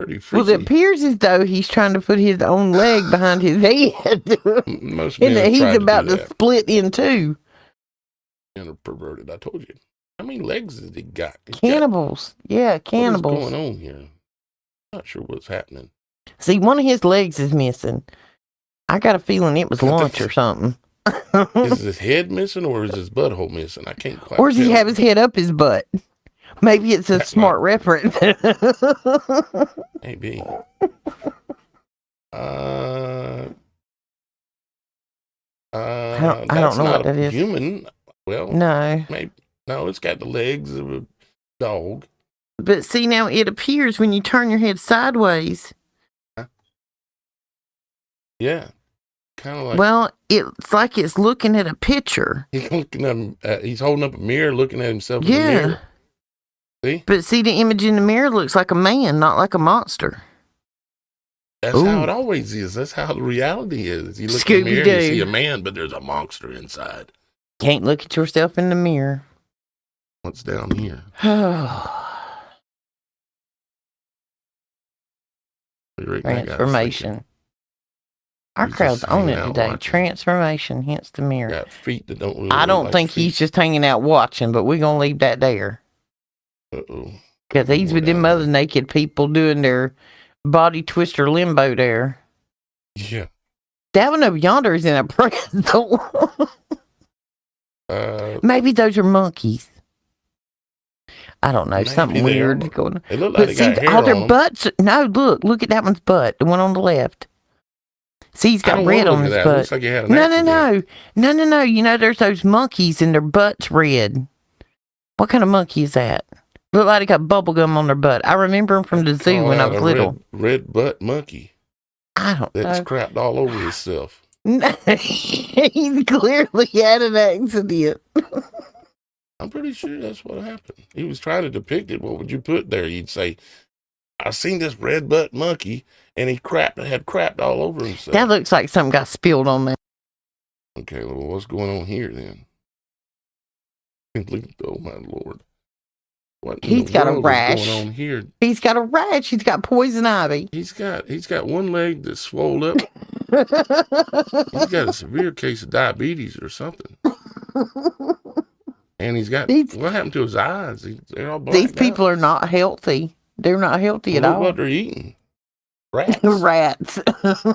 pretty freaky. Well, it appears as though he's trying to put his own leg behind his head. Most men and he's about to split in two. And perverted, I told you. How many legs has he got? Cannibals. Yeah, cannibals. What's going on here? I'm not sure what's happening. See, one of his legs is missing. I got a feeling it was lunch or something. Is his head missing or is his butthole missing? I can't quite Or does he tell. have his head up his butt? Maybe it's a smart reference. Maybe. I don't know what that is. Human. Well, no. Maybe. No, it's got the legs of a dog. But see, now it appears when you turn your head sideways. Huh? Yeah. Kind of like. Well, it's like it's looking at a picture. He's looking at. He's holding up a mirror, looking at himself in the mirror. See? But see, the image in the mirror looks like a man, not like a monster. That's how it always is. That's how the reality is. You look in the mirror, you see a man, but there's a monster inside. Can't look at yourself in the mirror. What's down here? Transformation. Our crowd's on it today. Watching. Transformation, hence the mirror. Got feet that don't really I don't think he's just hanging out watching, but we're going to leave that there. Uh-oh. Because he's with them other naked people doing their body twister limbo there. Yeah. That one over yonder is in a pretzel. Maybe those are monkeys. I don't know. Something weird going on. They look like they got hair all their on butts. No, look at that one's butt. The one on the left. See, he's got red on his butt. Looks like he had an accident. No. You know, there's those monkeys and their butts red. What kind of monkey is that? Look like they got bubble gum on their butt. I remember them from the zoo when I was little. Red butt monkey. I don't know. That's crapped all over himself. He clearly had an accident. I'm pretty sure that's what happened. He was trying to depict it. What would you put there? You'd say, I seen this red butt monkey, and he had crapped all over himself. That looks like something got spilled on that. Okay, well, what's going on here then? Oh my Lord. He's got a rash. Going on here? He's got a rash. He's got poison ivy. He's got one leg that's swole up. He's got a severe case of diabetes or something. And he's got what happened to his eyes? They're all blacked These people are not healthy. They're not healthy at all. What they're eating? Rats. Rats.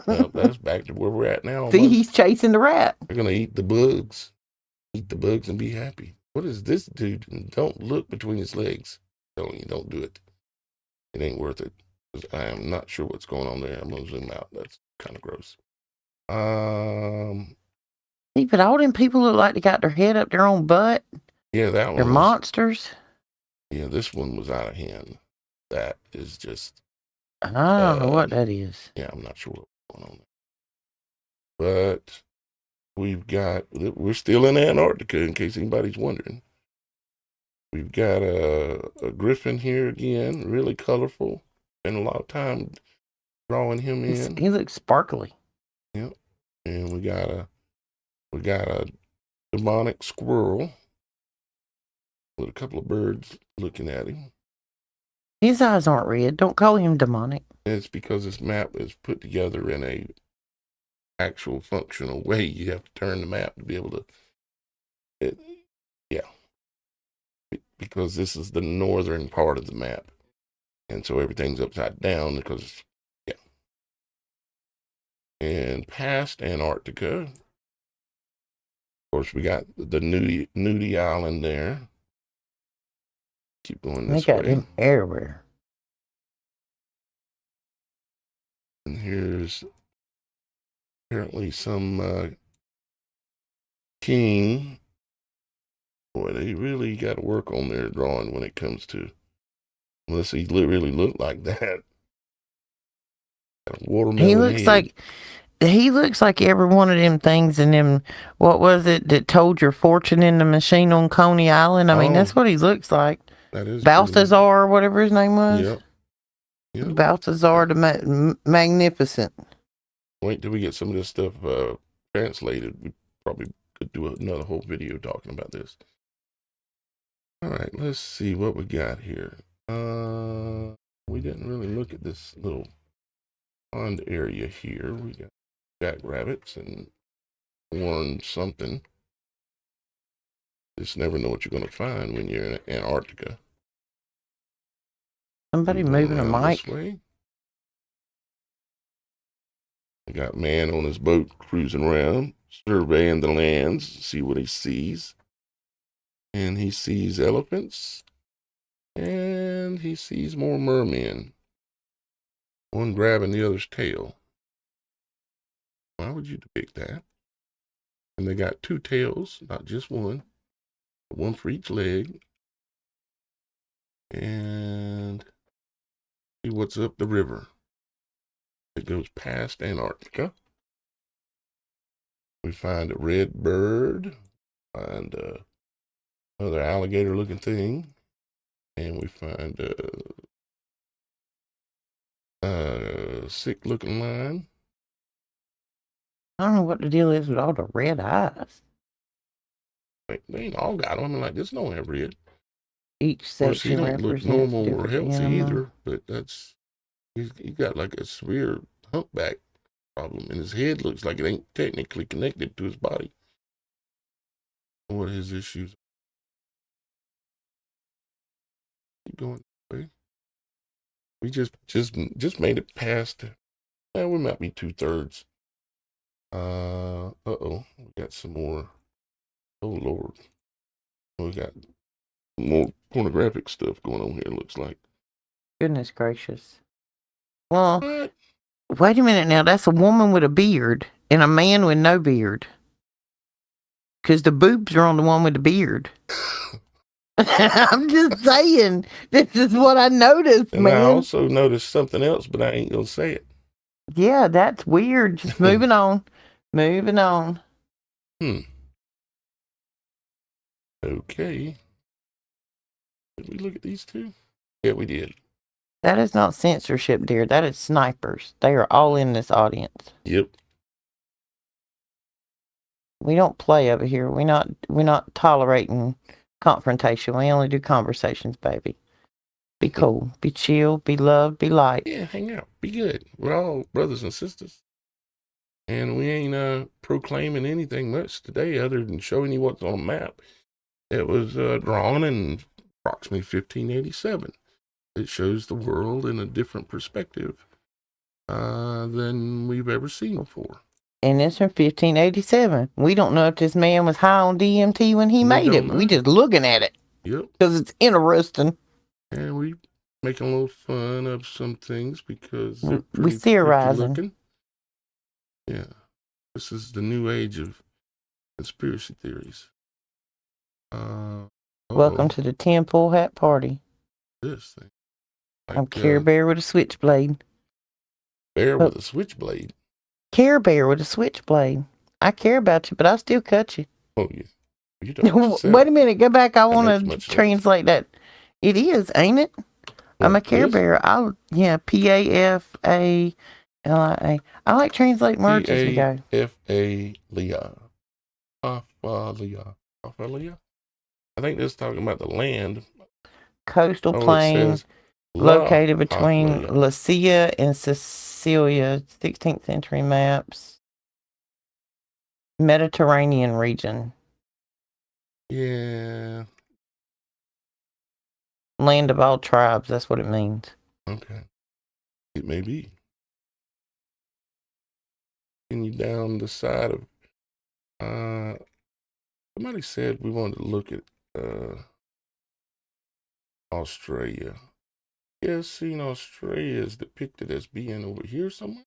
Well, that's back to where we're at now. See, he's chasing the rat. They're gonna eat the bugs. Eat the bugs and be happy. What is this dude? Don't look between his legs. Don't do it. It ain't worth it. 'Cause I am not sure what's going on there. I'm gonna zoom out. That's kind of gross. See, but all them people look like they got their head up their own butt. Yeah, that They're one was. monsters. Yeah, this one was out of hand. That is just. I don't know what that is. Yeah, I'm not sure what's going on there. But we're still in Antarctica, in case anybody's wondering. We've got a griffin here again, really colorful. Spent a lot of time drawing him in. He looks sparkly. Yep. And we got a demonic squirrel with a couple of birds looking at him. His eyes aren't red. Don't call him demonic. It's because this map is put together in a actual functional way. You have to turn the map to be able to. Because this is the northern part of the map, and so everything's upside down. Because and past Antarctica, of course, we got the Nudie Island there. Keep going this way. They got him everywhere. And here's apparently some king. Boy, they really got to work on their drawing when it comes to, unless he really looked like that. Watermelon He looks head. he looks like every one of them things in them. What was it that told your fortune in the machine on Coney Island? I mean, that's what he looks like. That is Balthazar, or whatever his name was. Yep. Balthazar the Magnificent. Wait till we get some of this stuff translated. We probably could do another whole video talking about this. All right, let's see what we got here. We didn't really look at this little pond area here. We got jackrabbits and horned something. Just never know what you're going to find when you're in Antarctica. Somebody moving a mic. This way. We got a man on his boat cruising around, surveying the lands, see what he sees. And he sees elephants, and he sees more mermen. One grabbing the other's tail. Why would you depict that? And they got two tails, not just one. One for each leg. And see what's up the river. It goes past Antarctica. We find a red bird. Find another alligator-looking thing. And we find a sick-looking lion. I don't know what the deal is with all the red eyes. They ain't all got them. I mean, like, this don't have red. Each section he don't look normal or healthy either, but he's got like a severe humpback problem, and his head looks like it ain't technically connected to his body. What are his issues? Keep going this way. We just made it past. We might be 2/3. We got some more. Oh Lord, we got more pornographic stuff going on here. Looks like. Goodness gracious. Well, What? wait a minute now. That's a woman with a beard and a man with no beard. Because the boobs are on the one with the beard. I'm just saying. This is what I noticed, and man. I also noticed something else, but I ain't gonna say it. Yeah, that's weird. Just moving on. Moving on. Okay. Did we look at these two? Yeah, we did. That is not censorship, dear. That is snipers. They are all in this audience. Yep. We don't play over here. We're not tolerating confrontation. We only do conversations, baby. Be cool. Be chill. Be love. Be light. Yeah, hang out. Be good. We're all brothers and sisters. And we ain't proclaiming anything much today other than showing you what's on a map. It was drawn in approximately 1587. It shows the world in a different perspective than we've ever seen before. And it's from 1587. We don't know if this man was high on DMT when he We made it. don't We know. just looking at it Yep. because it's interesting. And we making a little fun of some things because they're We pretty theorizing. looking. Yeah. This is the new age of conspiracy theories. Welcome to the tinfoil hat party. This thing. Like, I'm Care Bear with a switchblade. Bear with a switchblade? Care Bear with a switchblade. I care about you, but I still cut you. Oh, yeah. You don't Wait a minute. Go back. I want to sense. translate that. It is, ain't it? I'm a Care Bear. PAFALIA. I like translating words as we go. PAFALIA. Prophalia. I think this is talking about the land. Coastal plain located between Lycia and Sicilia, 16th century maps. Mediterranean region. Yeah. Land of all tribes. That's what it means. Okay. It may be. Continue down the side of somebody said we wanted to look at Australia. Yeah, seeing Australia is depicted as being over here somewhere.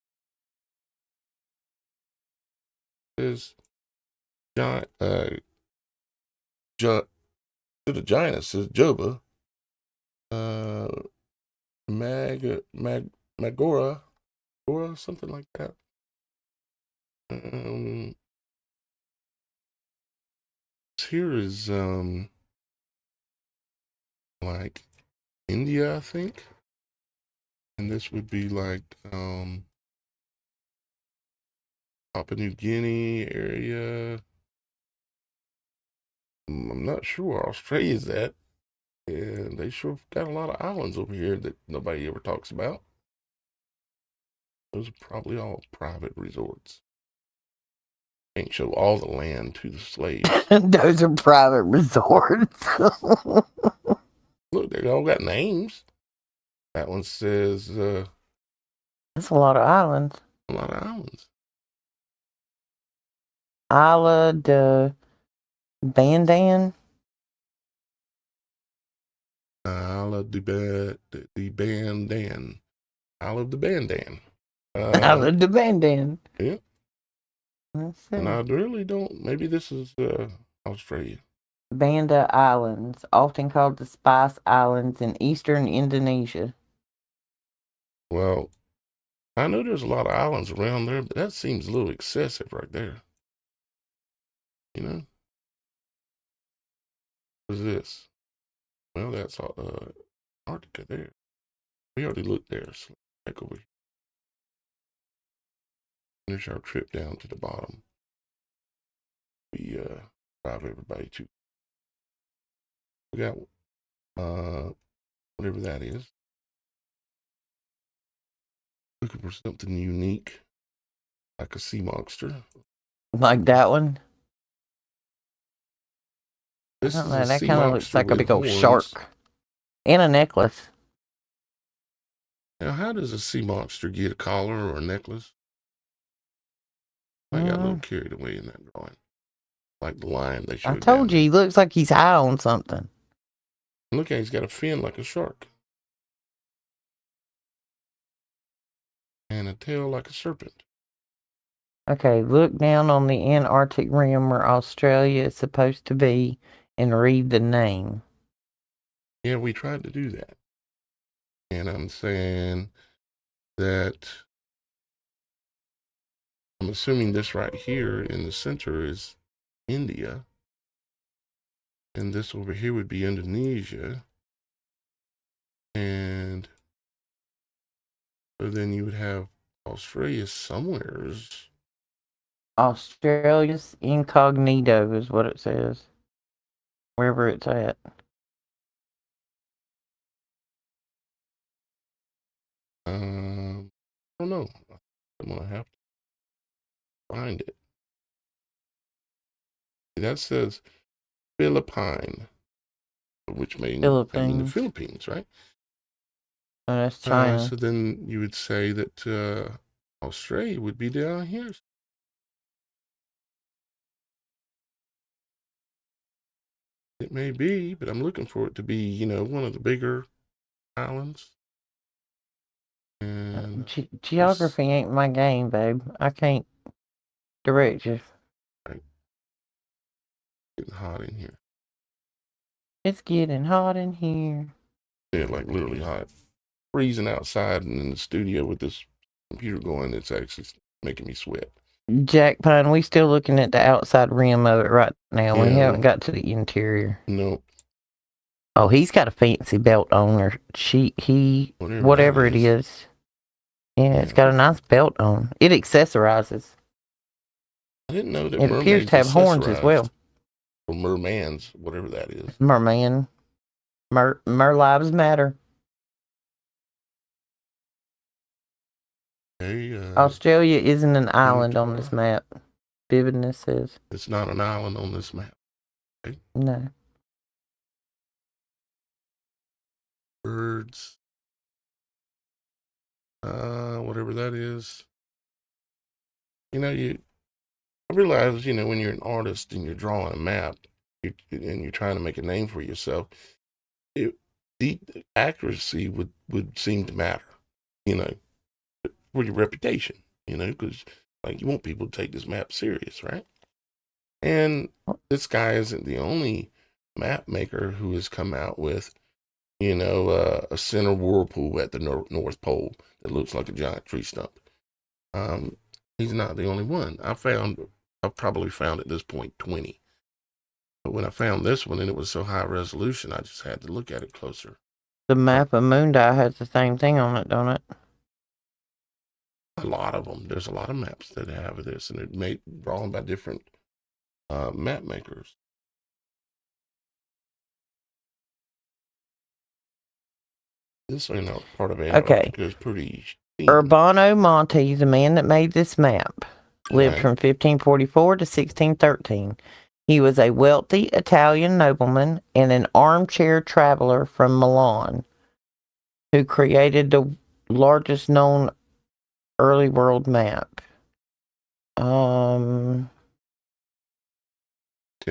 There's giant to the giant says Joba. Magora, something like that. Here is like India, I think, and this would be like Papua New Guinea area. I'm not sure where Australia's at, and they sure got a lot of islands over here that nobody ever talks about. Those are probably all private resorts. Can't show all the land to the slaves. Those are private resorts. Look, they all got names. That one says that's a lot of islands. A lot of islands. Isla de Bandan. Isle of the Bandan. Isle of the Bandan. Isla de Bandan. Yeah. And I really don't. Maybe this is Australia. Banda Islands, often called the Spice Islands in eastern Indonesia. Well, I know there's a lot of islands around there, but that seems a little excessive right there. You know? What is this? Well, that's Antarctica there. We already looked there, so back over here. Finish our trip down to the bottom. We drive everybody to. We got whatever that is. Looking for something unique, like a sea monster. Like that one? This I don't know, that kind of looks like a big old horns. shark. And a necklace. Now, how does a sea monster get a collar or a necklace? I got a little carried away in that drawing. Like the lion they showed. I told you, he looks like he's high on something. Look at he's got a fin like a shark. And a tail like a serpent. Okay, look down on the Antarctic rim where Australia is supposed to be and read the name. Yeah, we tried to do that. And I'm saying that I'm assuming this right here in the center is India. And this over here would be Indonesia. And so then you would have Australia somewheres. Australia's incognito is what it says. Wherever it's at. I don't know. I'm going to have to find it. That says Philippine, which means the Philippines, right? Oh, that's China. So then you would say that Australia would be down here. It may be, but I'm looking for it to be, one of the bigger islands. And Geography ain't my game, babe. I can't direct you. Right. Getting hot in here. It's getting hot in here. Yeah, like literally hot. Freezing outside and in the studio with this computer going, it's actually making me sweat. Jack Pine, we still looking at the outside rim of it right now. Yeah, We haven't got to the interior. No. Oh, he's got a fancy belt on, or whatever it is. Yeah, it's got a nice belt on. It accessorizes. I didn't know that it appears to have horns as well. Or mermans, whatever that is. Merman. Mer lives matter. Hey, Australia isn't an island on this map. Vividness says. It's not an island on this map. Okay? No. Birds. Whatever that is. I realize, when you're an artist and you're drawing a map and you're trying to make a name for yourself, the accuracy would seem to matter, for your reputation, because you want people to take this map serious, right? And this guy isn't the only map maker who has come out with, a center whirlpool at the North Pole that looks like a giant tree stump. He's not the only one. I've probably found at this point 20. But when I found this one and it was so high resolution, I just had to look at it closer. The map of Moondie has the same thing on it, don't it? A lot of them. There's a lot of maps that have this, and it drawn by different map makers. This ain't not part of Antarctica. Okay. It's pretty steamy. Urbano Monte, the man that made this map, lived from 1544 to 1613. He was a wealthy Italian nobleman and an armchair traveler from Milan who created the largest known early world map. 10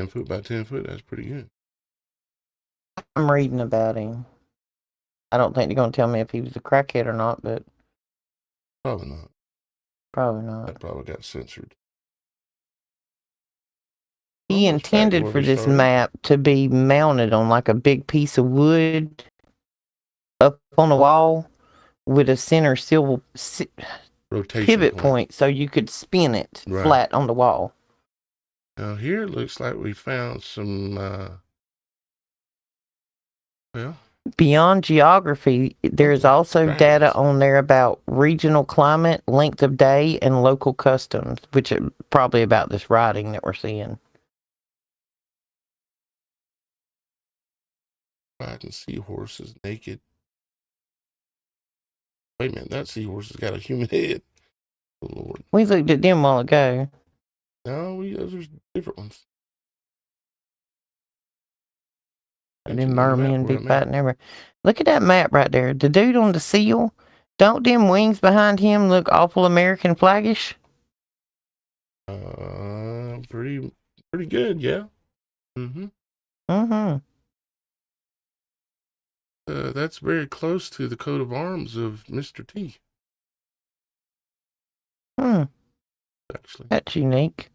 foot by 10 foot, that's pretty good. I'm reading about him. I don't think they're going to tell me if he was a crackhead or not, but... Probably not. Probably not. That probably got censored. He intended for this map to be mounted on like a big piece of wood up on a wall with a center rotation pivot point so you could spin it flat on the wall. Now here it looks like we found some, beyond geography, there's also data on there about regional climate, length of day, and local customs, which are probably about this writing that we're seeing. Riding seahorses naked. Wait a minute, that seahorse has got a human head. Oh, Lord. We looked at them a while ago. No, those are different ones. And them mermen be fighting everywhere. Look at that map right there. The dude on the seal, don't them wings behind him look awful American flaggish? Pretty good, yeah. Mm-hmm. Mm-hmm. That's very close to the coat of arms of Mr. T. Actually. That's unique.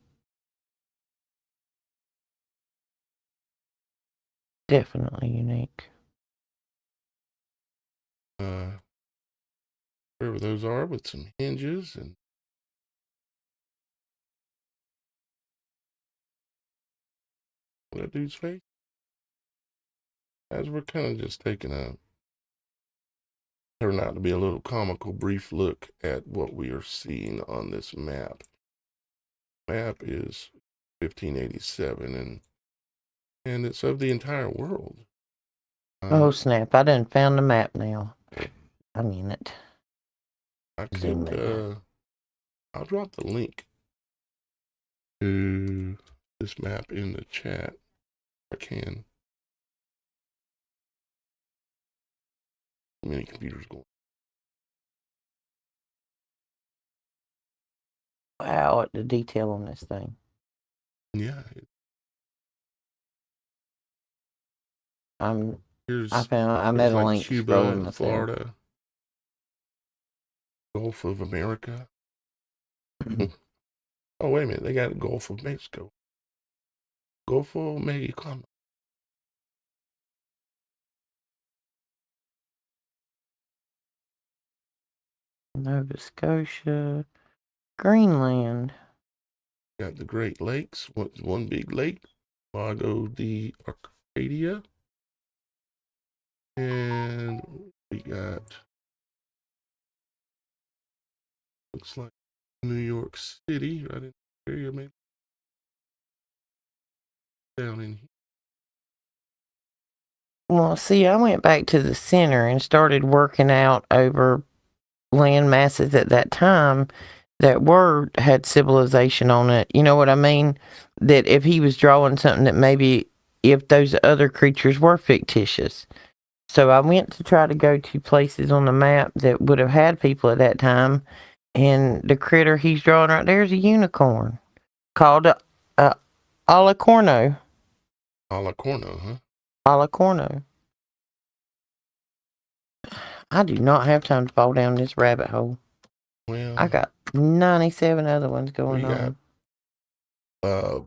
Definitely unique. Wherever those are with some hinges and that dude's face. As we're kind of just taking turned out to be a little comical brief look at what we are seeing on this map. Map is 1587 and it's of the entire world. Oh snap, I done found the map now. I mean it. I could I'll drop the link to this map in the chat. I can. Many computers going. Wow, at the detail on this thing. Yeah. I Here's met here's a like link Cuba scrolling and myself. Florida, Gulf of America. Oh, wait a minute. They got the Gulf of Mexico. Gulf of Mexico. Nova Scotia, Greenland. Got the Great Lakes. One big lake. Lago de Arcadia. And we got, looks like New York City, right in the area, maybe down in here. Well, see, I went back to the center and started working out over land masses at that time that had civilization on it. You know what I mean? That if he was drawing something that maybe if those other creatures were fictitious. So I went to try to go to places on the map that would have had people at that time, and the critter he's drawing right there is a unicorn called a alicorno. Alacorno, huh? Alicorno. I do not have time to fall down this rabbit hole. Well, I got 97 other ones going we got on.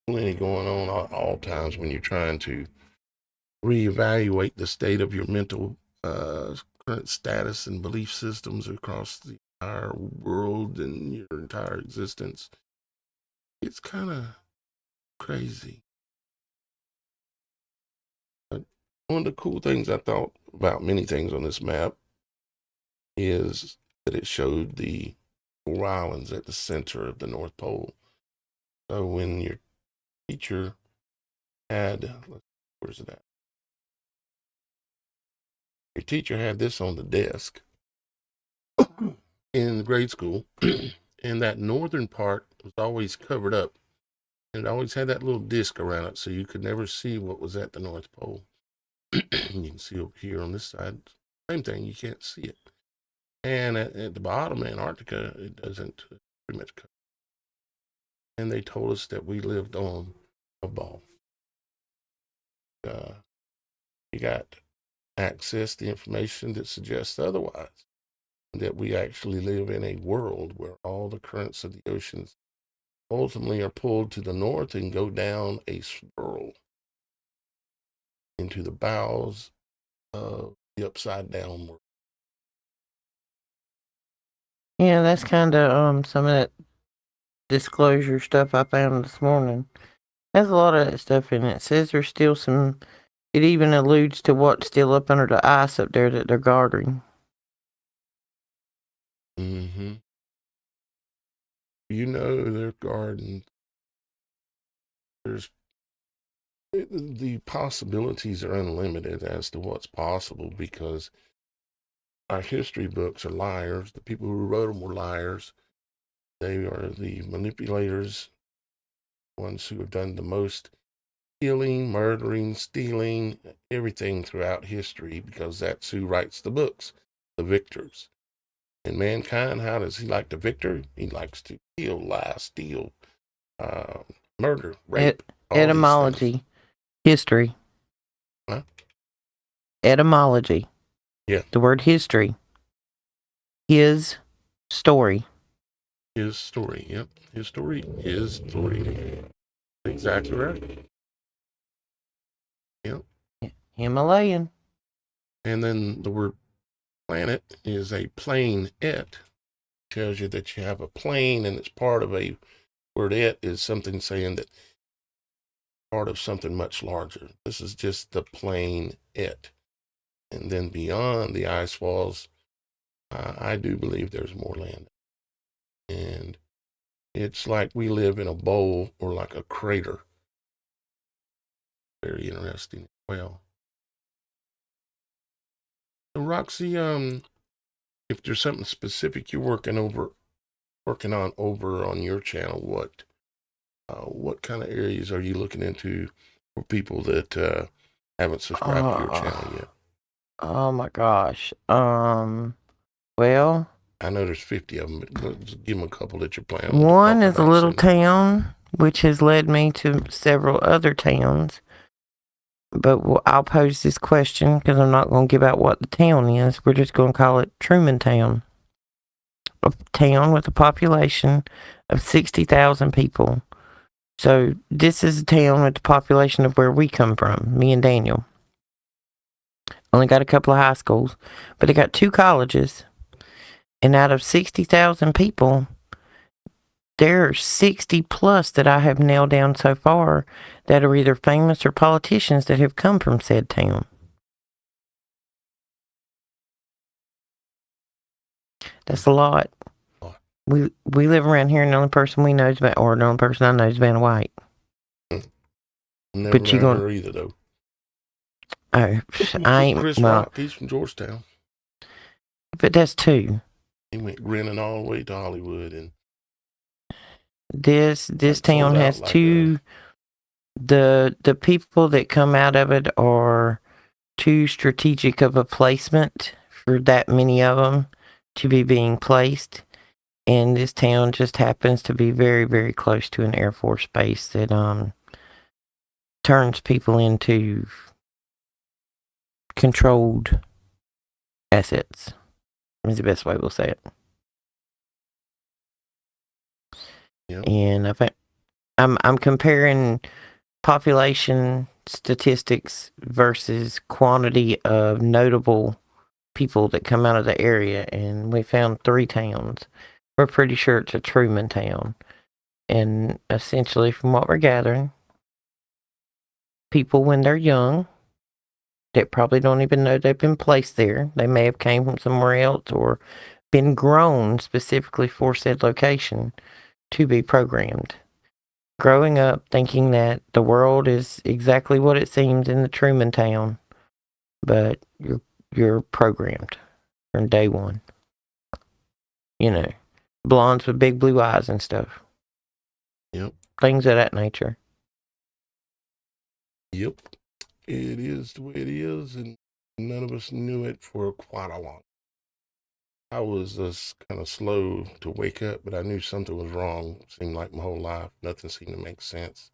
plenty going on at all times when you're trying to reevaluate the state of your mental current status and belief systems across the entire world and your entire existence. It's kind of crazy. But one of the cool things I thought about many things on this map is that it showed the 4 islands at the center of the North Pole. So when your teacher had, where's it at? Your teacher had this on the desk in grade school, and that northern part was always covered up. And it always had that little disc around it, so you could never see what was at the North Pole. You can see over here on this side, same thing, you can't see it. And at the bottom, Antarctica, it doesn't pretty much cover. And they told us that we lived on a ball. You got access to information that suggests otherwise, that we actually live in a world where all the currents of the oceans ultimately are pulled to the north and go down a swirl into the bowels of the upside down world. Yeah, that's kind of some of that disclosure stuff I found this morning. Has a lot of that stuff in it. It says there's still some. It even alludes to what's still up under the ice up there that they're guarding. Mm-hmm. You know their gardens. There's the possibilities are unlimited as to what's possible because our history books are liars. The people who wrote them were liars. They are the manipulators, ones who have done the most killing, murdering, stealing, everything throughout history because that's who writes the books, the victors. And mankind, how does he like to victor? He likes to kill, lie, steal, murder, rape, Etymology. History. Huh? Etymology. Yeah. The word history. His story. His story. Yep. His story. His story. Exactly right. Yep. Himalayan. And then the word planet is a plane it. Tells you that you have a plane and it's part of a word it is something saying that part of something much larger. This is just the plane it. And then beyond the ice walls, I do believe there's more land. And it's like we live in a bowl or like a crater. Very interesting. Well, so Roxy, if there's something specific you're working on over on your channel, what kind of areas are you looking into for people that haven't subscribed to your channel yet? Oh my gosh. Well, I know there's 50 of them, but let's give them a couple that you're planning. One is a little town, which has led me to several other towns. but I'll pose this question because I'm not going to give out what the town is. We're just going to call it Truman Town. A town with a population of 60,000 people. So this is a town with the population of where we come from, me and Daniel. Only got a couple of high schools, but it got 2 colleges. And out of 60,000 people, there are 60 plus that I have nailed down so far that are either famous or politicians that have come from said town. That's a lot. We live around here, and the only person we know is the only person I know is Vanna White. Never met her either, though. Oh, I ain't. Chris Well, Rock, he's from Georgetown. But that's 2. He went grinning all the way to Hollywood, and this town has like 2. The people that come out of it are too strategic of a placement for that many of them to be being placed. And this town just happens to be very, very close to an Air Force base that turns people into controlled assets. Is the best way we'll say it. Yep. And I'm comparing population statistics versus quantity of notable people that come out of the area, and we found 3 towns. We're pretty sure it's a Truman town. And essentially, from what we're gathering, people when they're young, that probably don't even know they've been placed there. They may have came from somewhere else or been grown specifically for said location to be programmed. Growing up thinking that the world is exactly what it seems in the Truman town, but you're programmed from day one. You know, blondes with big blue eyes and stuff. Yep. Things of that nature. Yep. It is the way it is, and none of us knew it for quite a while. I was just kind of slow to wake up, but I knew something was wrong. It seemed like my whole life, nothing seemed to make sense.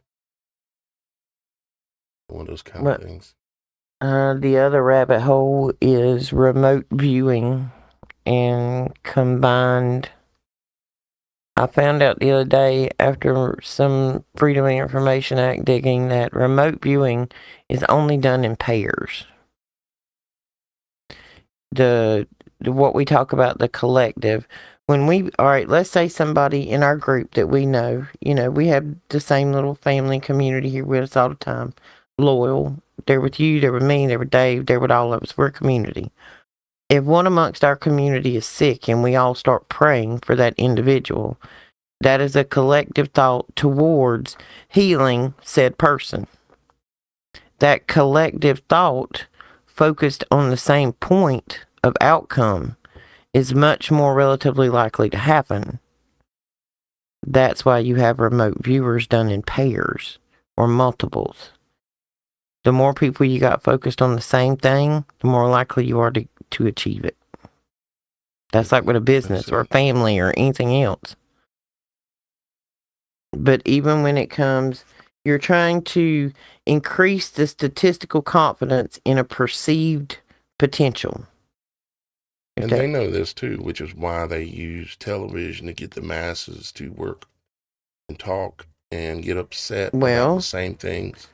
One of those kind of things. The other rabbit hole is remote viewing and combined. I found out the other day after some Freedom of Information Act digging that remote viewing is only done in pairs. What we talk about, the collective. All right, let's say somebody in our group that we know, we have the same little family community here with us all the time. Loyal. They're with you, they're with me, they're with Dave, they're with all of us. We're a community. If one amongst our community is sick and we all start praying for that individual, that is a collective thought towards healing said person. That collective thought focused on the same point of outcome is much more relatively likely to happen. That's why you have remote viewers done in pairs or multiples. The more people you got focused on the same thing, the more likely you are to achieve it. That's like with a business or a family or anything else. But even when it comes, you're trying to increase the statistical confidence in a perceived potential. And they know this too, which is why they use television to get the masses to work and talk and get upset about the same things.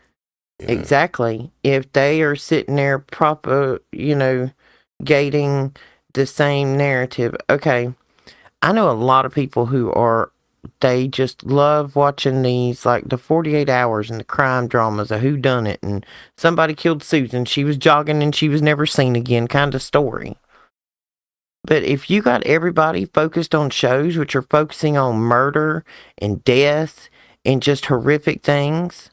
Exactly. If they are sitting there gating the same narrative. Okay. I know a lot of people they just love watching these, like the 48 Hours and the crime dramas of whodunit and somebody killed Susan. She was jogging and she was never seen again kind of story. But if you got everybody focused on shows which are focusing on murder and death and just horrific things,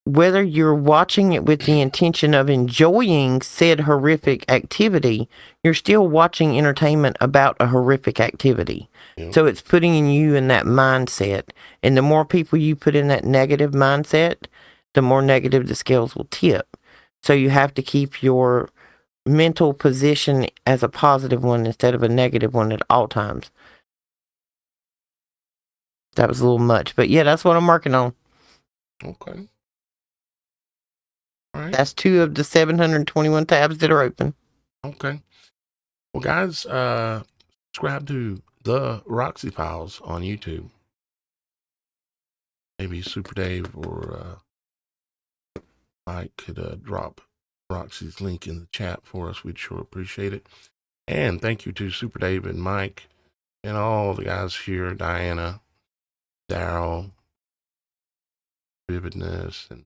whether you're watching it with the intention of enjoying said horrific activity, you're still watching entertainment about a horrific activity. Yep. So it's putting you in that mindset. And the more people you put in that negative mindset, the more negative the scales will tip. So you have to keep your mental position as a positive one instead of a negative one at all times. That was a little much, but yeah, that's what I'm working on. Okay. All right. That's 2 of the 721 tabs that are open. Okay. Well, guys, subscribe to the Roxy Files on YouTube. Maybe Super Dave or Mike could drop Roxy's link in the chat for us. We'd sure appreciate it. And thank you to Super Dave and Mike and all the guys here, Diana, Daryl, Vividness, and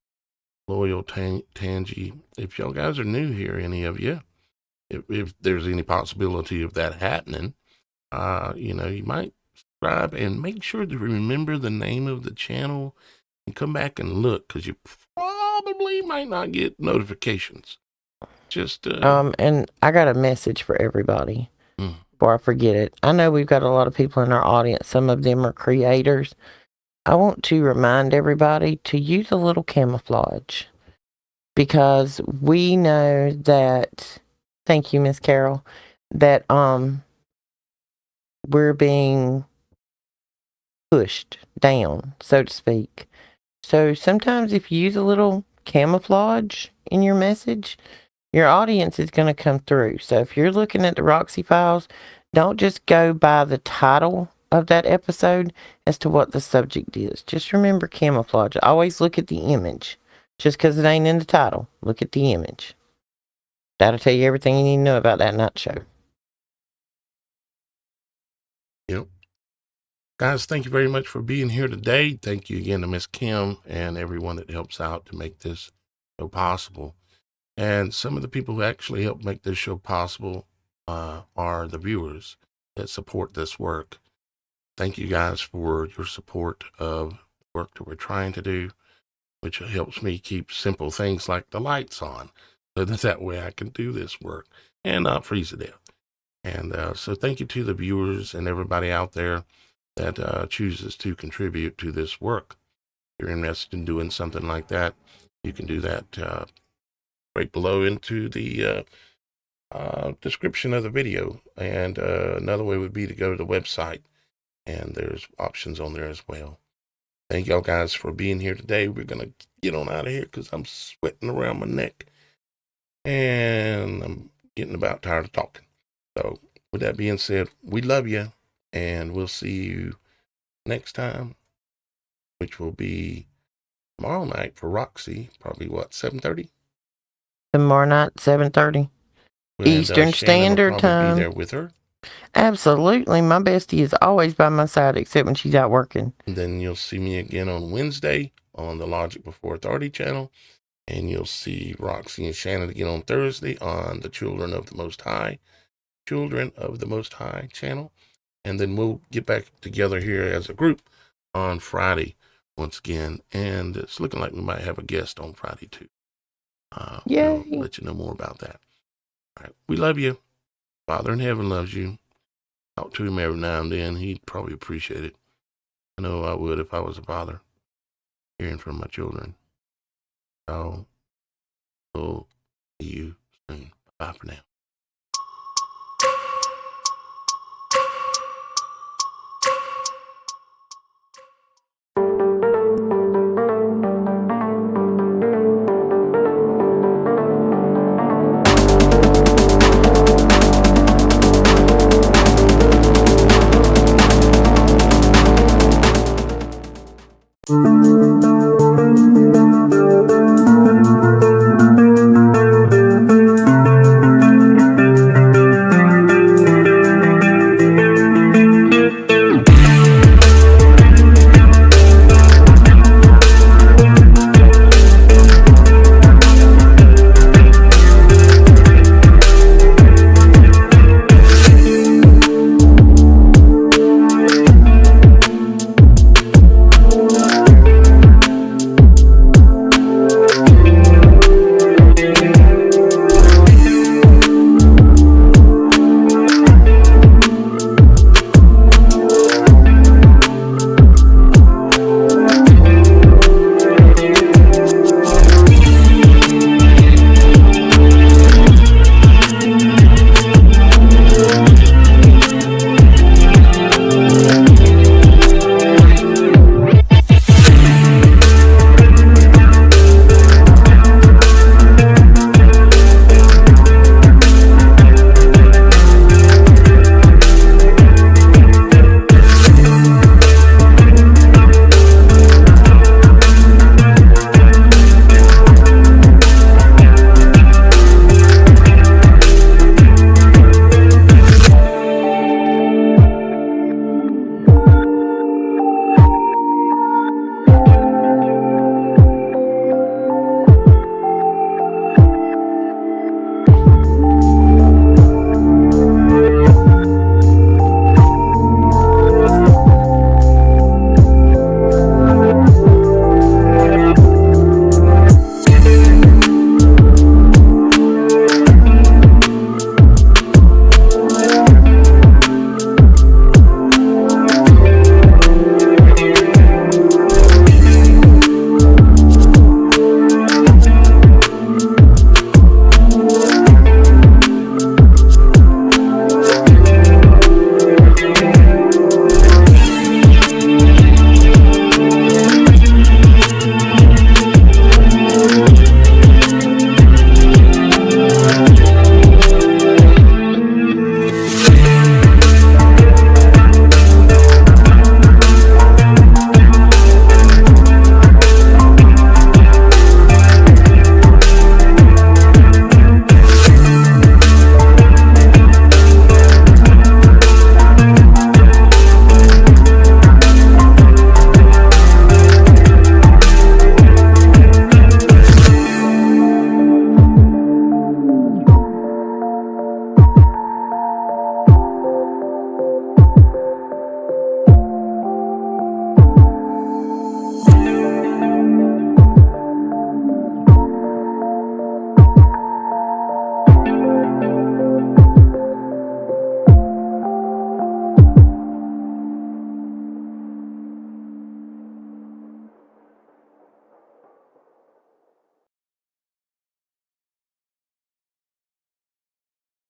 Loyal Tangy. If y'all guys are new here, any of you, if there's any possibility of that happening, you might subscribe and make sure to remember the name of the channel and come back and look, because you probably might not get notifications. Just and I got a message for everybody before I forget it. I know we've got a lot of people in our audience. Some of them are creators. I want to remind everybody to use a little camouflage, because we know that, thank you, Miss Carol, that we're being pushed down, so to speak. So sometimes if you use a little camouflage in your message, your audience is going to come through. So if you're looking at the Roxy Files, don't just go by the title of that episode as to what the subject is. Just remember camouflage. Always look at the image. Just because it ain't in the title, look at the image. That'll tell you everything you need to know about that night show. Yep. Guys, thank you very much for being here today. Thank you again to Miss Kim and everyone that helps out to make this show possible. And some of the people who actually help make this show possible are the viewers that support this work. Thank you guys for your support of the work that we're trying to do, which helps me keep simple things like the lights on, so that way I can do this work and not freeze to death. And so thank you to the viewers and everybody out there that chooses to contribute to this work. If you're interested in doing something like that, you can do that right below into the description of the video. And another way would be to go to the website, and there's options on there as well. Thank y'all guys for being here today. We're going to get on out of here because I'm sweating around my neck and I'm getting about tired of talking. So with that being said, we love you, and we'll see you next time, which will be tomorrow night for Roxy. Probably 7:30? Tomorrow night, 7:30. Eastern Standard will Time. Be there with her. Absolutely. My bestie is always by my side except when she's out working. And then you'll see me again on Wednesday on the Logic Before Authority channel. And you'll see Roxy and Shannon again on Thursday on the Children of the Most High channel. And then we'll get back together here as a group on Friday once again. And it's looking like we might have a guest on Friday too. We'll let you know more about that. All right. We love you. Father in heaven loves you. Talk to him every now and then. He'd probably appreciate it. I know I would if I was a father, hearing from my children. So we'll see you soon. Bye for now.